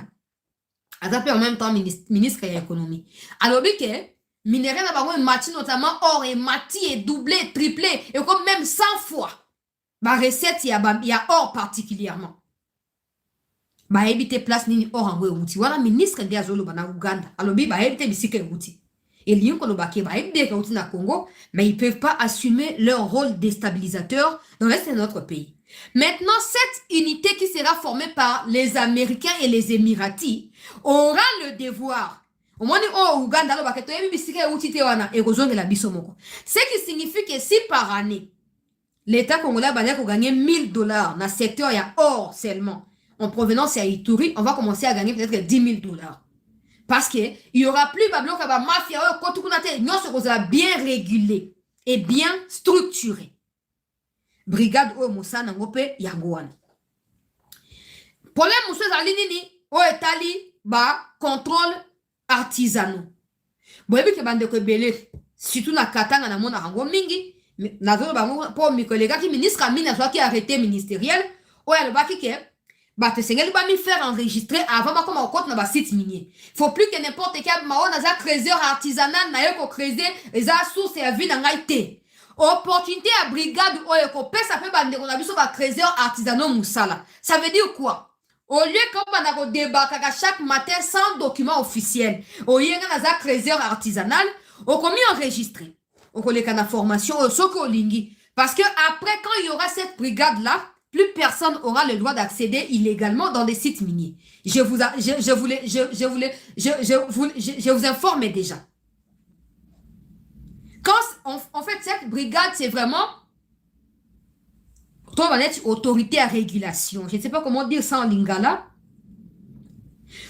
a en même temps ministre ya économie alors que minéraux na bango mati notamment or et mati et doublé triplé et comme même 100 fois ba recette ya or particulièrement ba ebite place nini or angwe uti wana ministre ndia zolo bana Uganda alobi ba ebite bisike uti et lion ko lobake ba ebite uti na Congo mais ils peuvent pas assumer leur rôle déstabilisateur dans l'est de notre pays. Maintenant cette unité qui sera formée par les Américains et les Émiratis aura le devoir au moins au Uganda lobake to ebi bisike uti te wana e kozongela biso moko ce qui signifie que si par année l'État congolais va gagner $1000 dans secteur ya or seulement en provenance à Ituri, on va commencer à gagner peut-être $10,000. Parce qu'il n'y aura plus de mafia, non, ce sera bien régulé et bien structuré. Brigade au Moussa Nangope Yagouane. Problème Moussa Zalinini, au Etali, contrôle artisanal. Bon, et puis que bande ko belé, surtout na Katanga na mona rango mingi, na zo bango pour mes collègues qui ministre Amina soit qui arrêté ministériel, ouais le baki ke bah te sengeli ba mi faire enregistrer avant ba comme au compte na ba site minier. Faut plus que n'importe quel mao na za trésor artisanal na yo ko creuser za source ya vie na ngaité. Opportunité à brigade o ko pesa pe bande ko na biso ba trésor artisanal musala. Ça veut dire quoi? Au lieu qu'on va ko débarquer chaque matin sans document officiel, au lieu na za trésor artisanal, on commis enregistrer. On connaît la formation au soko lingi parce que après quand il y aura cette brigade là, plus personne aura le droit d'accéder illégalement dans des sites miniers. Je vous informe déjà. Quand en fait cette brigade c'est vraiment toi va être autorité à régulation. Je ne sais pas comment dire ça en lingala.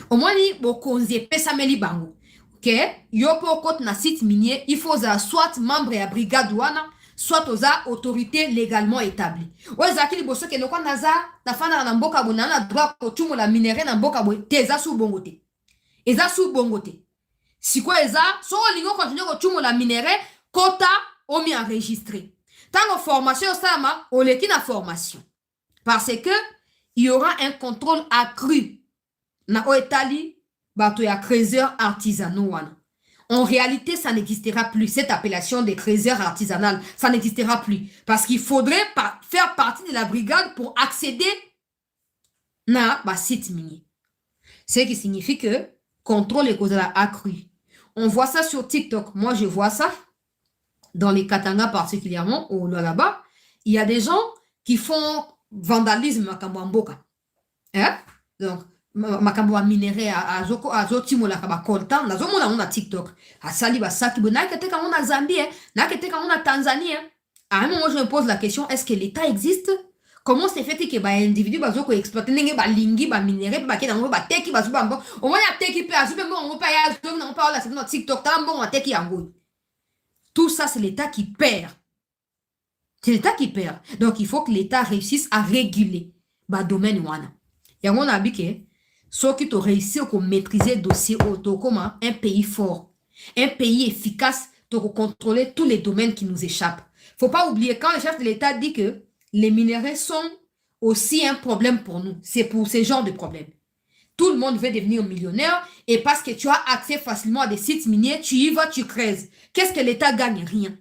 Au moins ni bokonze pesa meli bango. OK, yo pour côté na site minier, il faut soit membre ya brigade wana soit aux autorités légalement établies. Ouais, zakili boso ke lokwa naza na fana na mboka bona na droit ko tumu la minéré na mboka bo teza su bongote. Eza su bongote. Si quoi eza so lingo continue ko tumu la minéré quota omi enregistré. Tant formation sama o leki na formation. Parce que il y aura un contrôle accru na oetali bato ya trésor artisanaux wana. En réalité, ça n'existera plus. Cette appellation des trésors artisanales, ça n'existera plus. Parce qu'il faudrait faire partie de la brigade pour accéder à un site minier. Ce qui signifie que contrôle et cause accru. On voit ça sur TikTok. Moi, je vois ça dans les Katanga particulièrement, ou là-bas. Il y a des gens qui font vandalisme à Kambamboka. Hein? Donc, makambo minéré à zotimo la kaba coltan na zomo na TikTok asali basaki bona kete ka on a Zambie na kete ka on a Tanzanie. À un moment je me pose la question, est-ce que l'État existe? Comment c'est fait que ba individu bazoko exploiter ndenge ba lingi ba minéré ba ke na ngo ba teki ba zuba ngo au moins ya teki pe azube ngo ngo pa ya zo na pa la c'est notre TikTok tambo on teki yango. Tout ça c'est l'État qui perd. C'est l'État qui perd. Donc il faut que l'État réussisse à réguler ba domaine wana. Yango na bike ceux qui ont réussi à maîtriser le dossier comme un pays fort, un pays efficace pour contrôler tous les domaines qui nous échappent. Faut pas oublier, quand le chef de l'État dit que les minéraux sont aussi un problème pour nous, c'est pour ce genre de problème. Tout le monde veut devenir millionnaire et parce que tu as accès facilement à des sites miniers, tu y vas, tu creuses. Qu'est-ce que l'État gagne? Rien.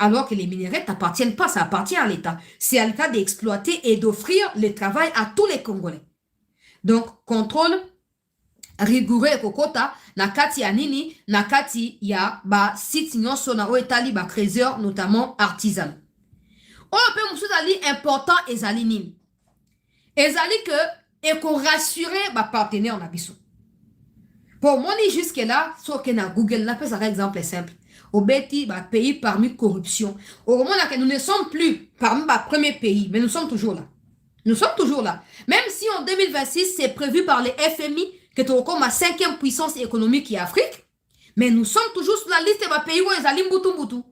Alors que les minéraux t'appartiennent pas, ça appartient à l'État. C'est à l'État d'exploiter et d'offrir le travail à tous les Congolais. Donc, contrôle rigoureux et kokota, na kati ya nini, na kati ya ba site nyonso na oetali ba trésor, notamment artisan. On peut moussou important ezali nini. Ezali que, et qu'on rassure ba partenaire na biso. Pour moi, jusque là, so que na Google, là, peut un exemple simple. Au Beti, ba pays parmi corruption. Au moment là que nous ne sommes plus parmi ba premier pays, mais nous sommes toujours là. Nous sommes toujours là. Même si en 2026, c'est prévu par les FMI que tu as comme la 5e puissance économique qui est Afrique, mais nous sommes toujours sur la liste des pays où ils allaient mboutou.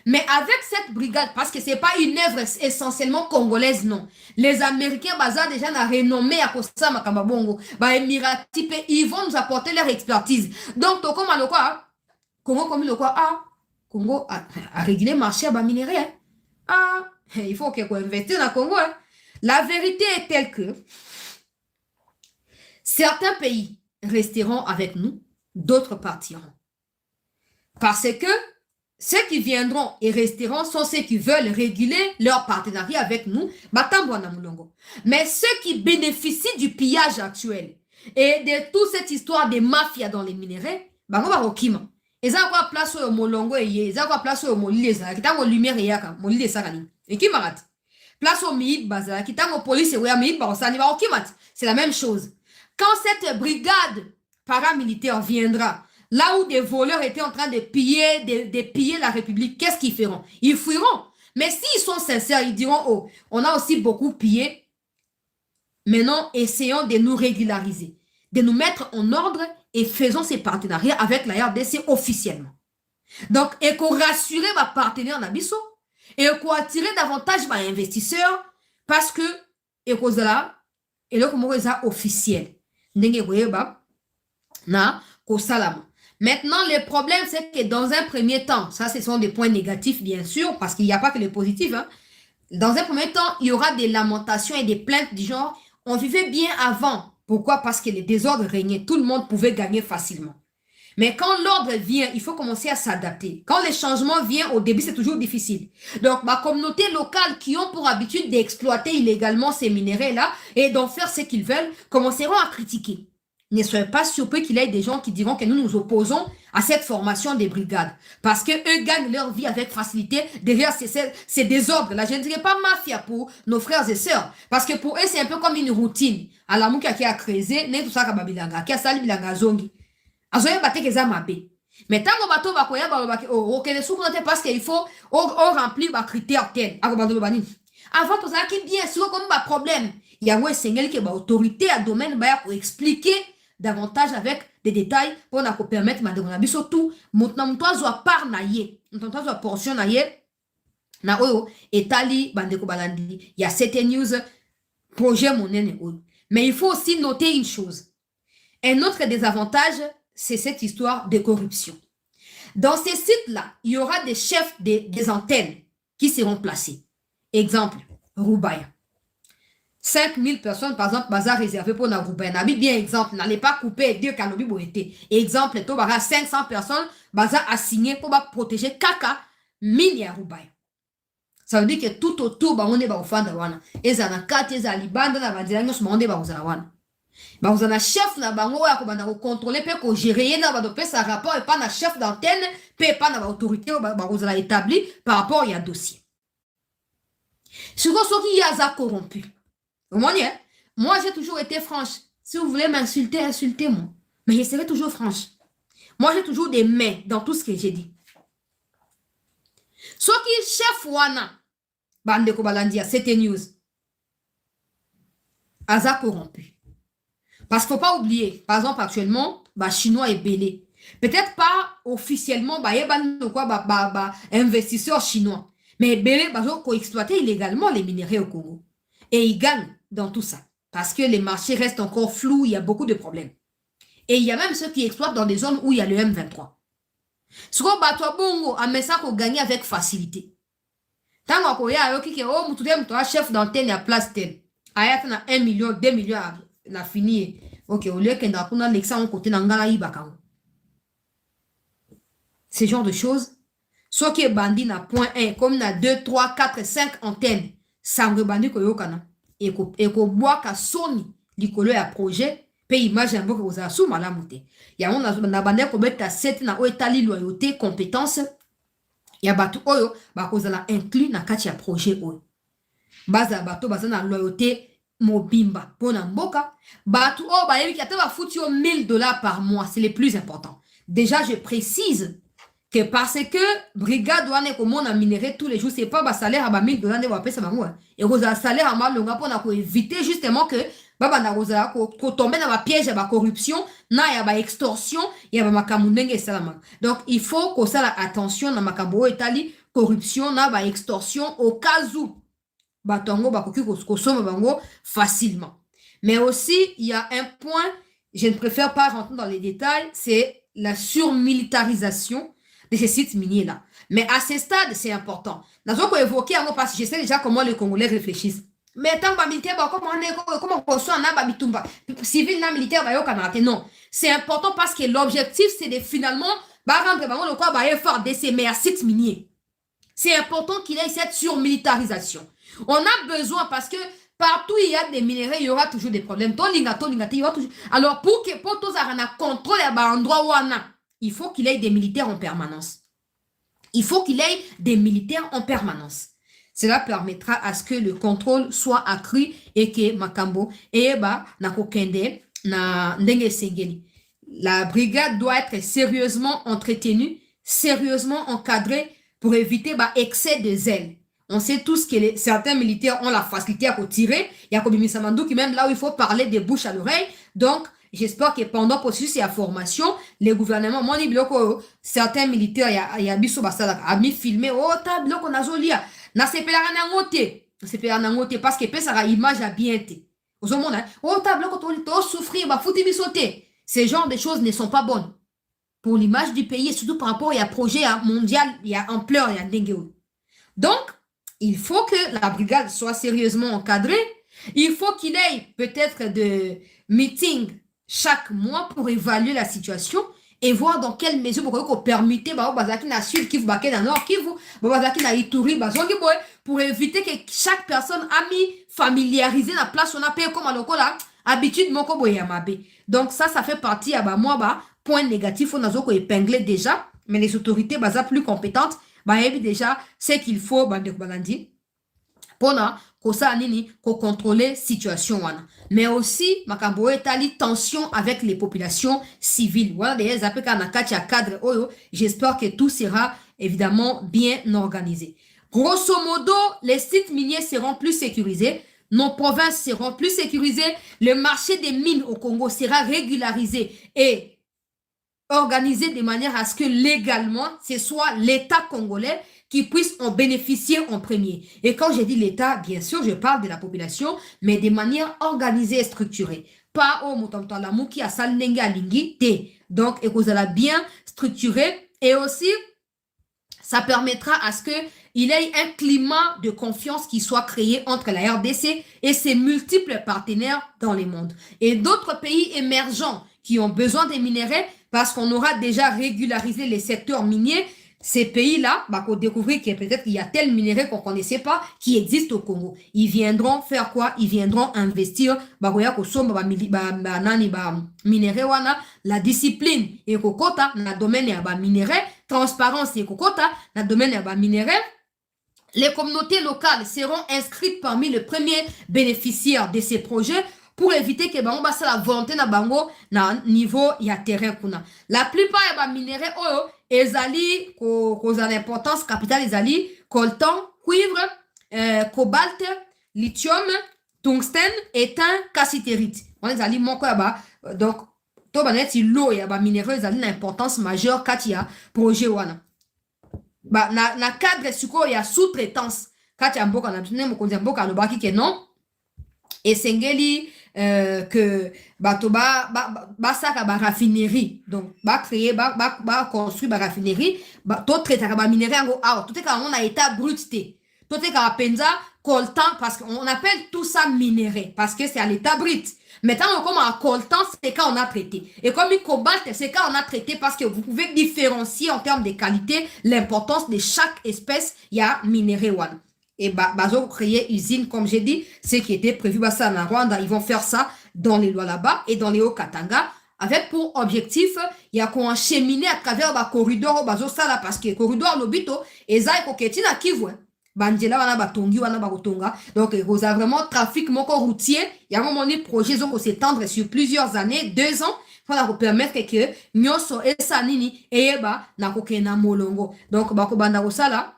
Mais avec cette brigade, parce que ce n'est pas une œuvre essentiellement congolaise, non. Les Américains, déjà, na renommé à Kosa Makambabongo, ils vont nous apporter leur expertise. Donc, tu comme le quoi, Congo comme le quoi, Congo a réglé le marché à minerai. Il faut qu'on investisse dans le Congo. Hein. La vérité est telle que certains pays resteront avec nous, d'autres partiront. Parce que ceux qui viendront et resteront sont ceux qui veulent réguler leur partenariat avec nous. Mais ceux qui bénéficient du pillage actuel et de toute cette histoire de mafia dans les minéraux, ils ont quoi place au molongo et ils ont quoi place au molile qui t'a lumière et yaka molile sarani. Et qui m'arrête? Place au miib baza qui t'a police et ouais miib barosani va okimat. C'est la même chose. Quand cette brigade paramilitaire viendra, là où des voleurs étaient en train de piller la République, qu'est-ce qu'ils feront? Ils fuiront. Mais s'ils sont sincères, ils diront, oh, on a aussi beaucoup pillé. Maintenant, essayons de nous régulariser, de nous mettre en ordre et faisons ces partenariats avec la RDC officiellement. Donc, et qu'on rassure ma partenaire Nabiso et qu'on attire davantage ma investisseurs parce que, et cause de là, et là, comment ça officiel. Na, kosalama. Maintenant, le problème, c'est que dans un premier temps, ça, ce sont des points négatifs, bien sûr, parce qu'il n'y a pas que les positifs. Hein. Dans un premier temps, il y aura des lamentations et des plaintes du genre, on vivait bien avant. Pourquoi? Parce que les désordres régnaient. Tout le monde pouvait gagner facilement. Mais quand l'ordre vient, il faut commencer à s'adapter. Quand les changements viennent, au début, c'est toujours difficile. Donc, ma communauté locale qui ont pour habitude d'exploiter illégalement ces minéraux-là et d'en faire ce qu'ils veulent, commenceront à critiquer. Ne soyez pas surpris qu'il y ait des gens qui diront que nous nous opposons à cette formation des brigades. Parce qu'eux gagnent leur vie avec facilité derrière ces désordres. Là, je ne dirais pas mafia pour nos frères et sœurs. Parce que pour eux, c'est un peu comme une routine. À la mouka qui a créé, n'est tout ça kababilanga, qui a sali bilanga zongi. Azoye bate keza mabe. Mais tant que bateau va koya ok, les sous parce qu'il faut remplir les critères tels. Avant tout ça, qui bien sûr comme un problème. Il y a un Seigneur qui est autorité à domaine pour expliquer davantage avec des détails pour nous permettre de surtout maintenant toi doit par naie maintenant toi portion naie na oyo etali bandeko balandi il y a certaines news projet monene oyo mais il faut aussi noter une chose. Un autre désavantage, c'est cette histoire de corruption. Dans ces sites-là, il y aura des chefs des antennes qui seront placés. Exemple, Roubaïa. 5000 personnes, par exemple, bazar réservé pour Narouba. Nabi, bien exemple, n'allez pas couper 2 canobies pour été. Exemple, to bara 500 personnes, bazar assigné pour protéger Kaka, mini Arouba. Ça veut dire que tout autour, on est au fan de wana. Et ça n'a qu'à tes alibanda, na bandira, nous sommes au wana. Vous avez un chef na bango ya ko contrôler pe ko gérer na ba do pe sa rapport et pas na chef d'antenne, pe pas na autorité ba vous avez établi par rapport à dossier. Sur ce qui y a ça corrompu. Moi j'ai toujours été franche. Si vous voulez m'insulter, insultez-moi. Mais je serai toujours franche. Moi j'ai toujours des mains dans tout ce que j'ai dit. Ce qui est chef wana bande ko balandia, c'était news. Aza corrompu. Parce qu'il ne faut pas oublier, par exemple, actuellement, Chinois est belé. Peut-être pas officiellement, il y a investisseurs chinois. Mais belé, ils exploiter illégalement les minéraux au Congo. Et ils gagnent dans tout ça. Parce que les marchés restent encore flous, il y a beaucoup de problèmes. Et il y a même ceux qui exploitent dans des zones où il y a le M23. Ce qu'on bat bongo, un message qu'on gagne avec facilité. Tant qu'on y a un chef d'antenne à place telle. Il y a 1 million, 2 millions. Na fini. Ok, au lieu qu'on a l'exemple côté d'Angara Ibakao. Ce genre de choses. Soit qui est bandit na point 1, comme na 2, 3, 4, 5 antennes, ça me bandit ko yokana. Et ko bois ka soni, likolo ya projet, pe image un peu que vous avez sous malamute. Ya on a bandé ko beta 7 na oetali loyauté, compétence. Ya batu oyo, ba ko zala inclus na kati ya projet oyo. Baza bato baza na loyauté mobimba pona mboka batu o ba yebi kata ba foutu $1000 par mois, c'est le plus important. Déjà je précise que parce que brigade douane comme on a minéré tous les jours, c'est pas ba salaire à ba $1000 ne va pesa bango et vous a salaire à malonga pona ko éviter justement que baba na rosa ko tomber dans ba piège ba corruption na ya ba extorsion ya ba makamundenge salama. Donc il faut qu'on ça la attention na makabo etali corruption na ba extorsion au cas où batongo bakoki kosoma bango facilement. Mais aussi, il y a un point, je ne préfère pas rentrer dans les détails, c'est la surmilitarisation de ces sites miniers-là. Mais à ce stade, c'est important. Nous avons évoqué, parce que je sais déjà comment les Congolais réfléchissent. Mais tant que militaire, comment on soit un bitumba civil, militaire, non. C'est important parce que l'objectif, c'est de finalement rendre le corps faire de ces meilleurs sites miniers. C'est important qu'il y ait cette surmilitarisation. On a besoin parce que partout il y a des minéraux, il y aura toujours des problèmes. Alors pour tous les contrôle il faut qu'il y ait des militaires en permanence. Il faut qu'il y ait des militaires en permanence. Cela permettra à ce que le contrôle soit accru et que Makambo et Nakokende na ndenge sengeli. La brigade doit être sérieusement entretenue, sérieusement encadrée pour éviter excès de zèle. On sait tous que certains militaires ont la facilité à tirer. Il y a comme Missamandou qui même là où il faut parler de bouche à l'oreille. Donc, j'espère que pendant le processus et la formation, les gouvernements, moi, certains militaires, il y a biso basala, a mis filmé, oh, ta bloko nazolia. Na sepela na ngote parce que ça a image à bien été. Aux hommes, oh, ta bloko to souffrir, ba fouti bisoté. Ces genres de choses ne sont pas bonnes pour l'image du pays et surtout par rapport à un projet mondial, il y a ampleur, il y a dengue. Donc, il faut que la brigade soit sérieusement encadrée. Il faut qu'il ait peut-être de meetings chaque mois pour évaluer la situation et voir dans quelle mesure vous permettez na sud Kivu baké dans nord Kivu na Ituri pour éviter que chaque personne a mis familiarisé la place on a payé comme à habitude moko boyamabe. Donc ça fait partie à point négatif on a épinglé déjà mais les autorités plus compétentes déjà c'est qu'il faut pour contrôler situation mais aussi makambo etali tension avec les populations civiles voilà des cadre j'espère que tout sera évidemment bien organisé. Grosso modo, les sites miniers seront plus sécurisés, nos provinces seront plus sécurisées, le marché des mines au Congo sera régularisé et organisé de manière à ce que légalement, ce soit l'État congolais qui puisse en bénéficier en premier. Et quand je dis l'État, bien sûr, je parle de la population, mais de manière organisée et structurée. Pas au Motamtalamou qui a salnenge alingi te. Donc, et que vous allez bien structuré. Et aussi, ça permettra à ce que il y ait un climat de confiance qui soit créé entre la RDC et ses multiples partenaires dans le monde. Et d'autres pays émergents qui ont besoin des minéraux parce qu'on aura déjà régularisé les secteurs miniers. Ces pays-là, bah, qu'on découvrir que peut-être qu'il y a tel minerai qu'on ne connaissait pas qui existe au Congo. Ils viendront faire quoi? Ils viendront investir, bah, minerai wana, la discipline et kokota, na domaine ya ba minerai, transparence et kokota, na domaine ya ba minerai. Les communautés locales seront inscrites parmi les premiers bénéficiaires de ces projets pour éviter que bango basa la volonté na bango na niveau ya terrain kuna. La plupart ya ba minerai oyo ezali koza l'importance capitale ezali coltan, cuivre, cobalt, lithium, tungstène, étain, cassitérite. On ezali moko ya ba donc to baneti l'eau ya ba minerai ezali l'importance majeure kati ya projet wana. Ba na cadre suko ya sous-traitance kati ya mboka na tune mokonzi ya mboka alobaki ke non esengeli que bato basaka ba raffinerie donc ba créer ba construire ba raffinerie to traitaka ba minerai yango awa to teka yango na état brut te to teka penza coltan parce qu'on appelle tout ça minerai parce que c'est à l'état brut. Maintenant, comme en coltan, c'est quand on a traité. Et comme le cobalt, c'est quand on a traité parce que vous pouvez différencier en termes de qualité l'importance de chaque espèce. Il y a minerai one. Et bazo créer usine, comme j'ai dit, ce qui était prévu ça en Rwanda, ils vont faire ça dans les lois là-bas et dans les Hauts-Katanga. Avec pour objectif, il y a qu'on cheminer à travers le corridor bazo ça là parce que le corridor l'obito, et ça est coquetine à Kivu. Bandela wana batongi wana bakotonga donc vous avez vraiment trafic moko routier il y a un moment donné projet donc s'étendre sur plusieurs années 2 ans pour vous permettre que nyoso esa nini eyeba na kokena molongo donc bakobanda kosala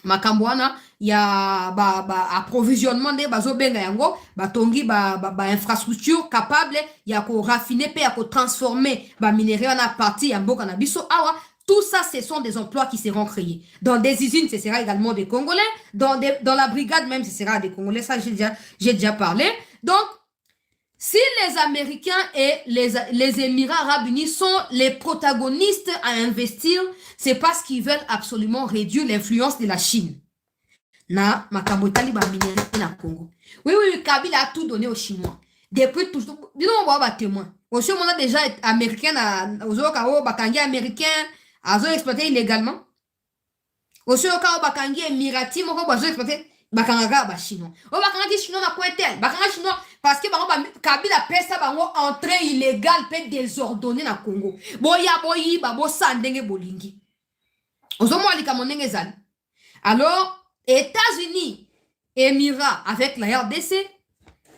makambo wana ya approvisionnement de bazo benga yango batongi infrastructure capable ya ko raffiner pe ya ko transformer ba minerai wana partie ya mboka na biso awa. Tout ça, ce sont des emplois qui seront créés. Dans des usines, ce sera également des Congolais. Dans la brigade même, ce sera des Congolais. Ça, j'ai déjà parlé. Donc, si les Américains et les Émirats Arabes Unis sont les protagonistes à investir, c'est parce qu'ils veulent absolument réduire l'influence de la Chine. Na makambotali ba minerai na Congo. Oui, Kabila a tout donné aux Chinois. Depuis toujours, disons, on va avoir témoin. Aussi, on a déjà américain, aux autres, bakangi américain, azo exploité illégalement. Aussi, au cas où bakangi émirati, moko bazo exploité, bakanga ba chinois. O bakangi chinois na quoi tel? Bakanga chinois, parce que Kabila pesa bango entrée illégale, peut désordonnée na Congo. Boya boyi, babo sandenge bolingi. Ozo mo alika monenge zali. Alors, États-Unis, Émirats, avec la RDC,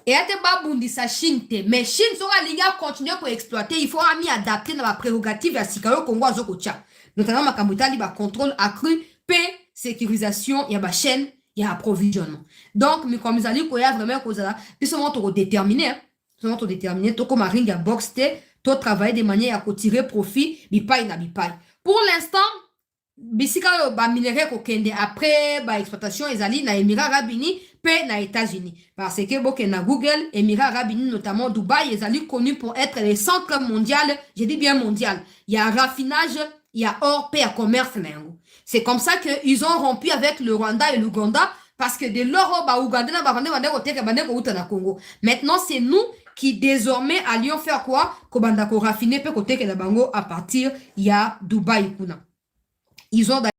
et à te babundisa Chine te mais Chine sera liga continuer pour exploiter il faut ami adapter dans la prérogative à Sikalo Congo azokocha notamment makamutali ba contrôle accru p sécurisation ya ba chaîne ya approvisionnement donc mais comme ils ko ya vraiment ko za biso mo to déterminer to comme ring ya box te to travailler de manière à tirer profit bipai na bipai pour l'instant bisika ba minerai ko kende après ba exploitation ezali na Émirats Arabes Unis pe na États-Unis parce que boke na Google Émirats Arabes Unis notamment Dubaï ezali connu pour être le centre mondial, je dis bien mondial. Il y a raffinage, il y a or pe commerce nango. C'est comme ça que ils ont rompu avec le Rwanda et l'Ouganda parce que de l'or ba Ouganda na ba Rwanda ko teke bande ko uta na Congo. Maintenant c'est nous qui désormais allions faire quoi? Ko banda ko raffiner pe ko teke na bango à partir il y a Dubaï kuna. Ils ont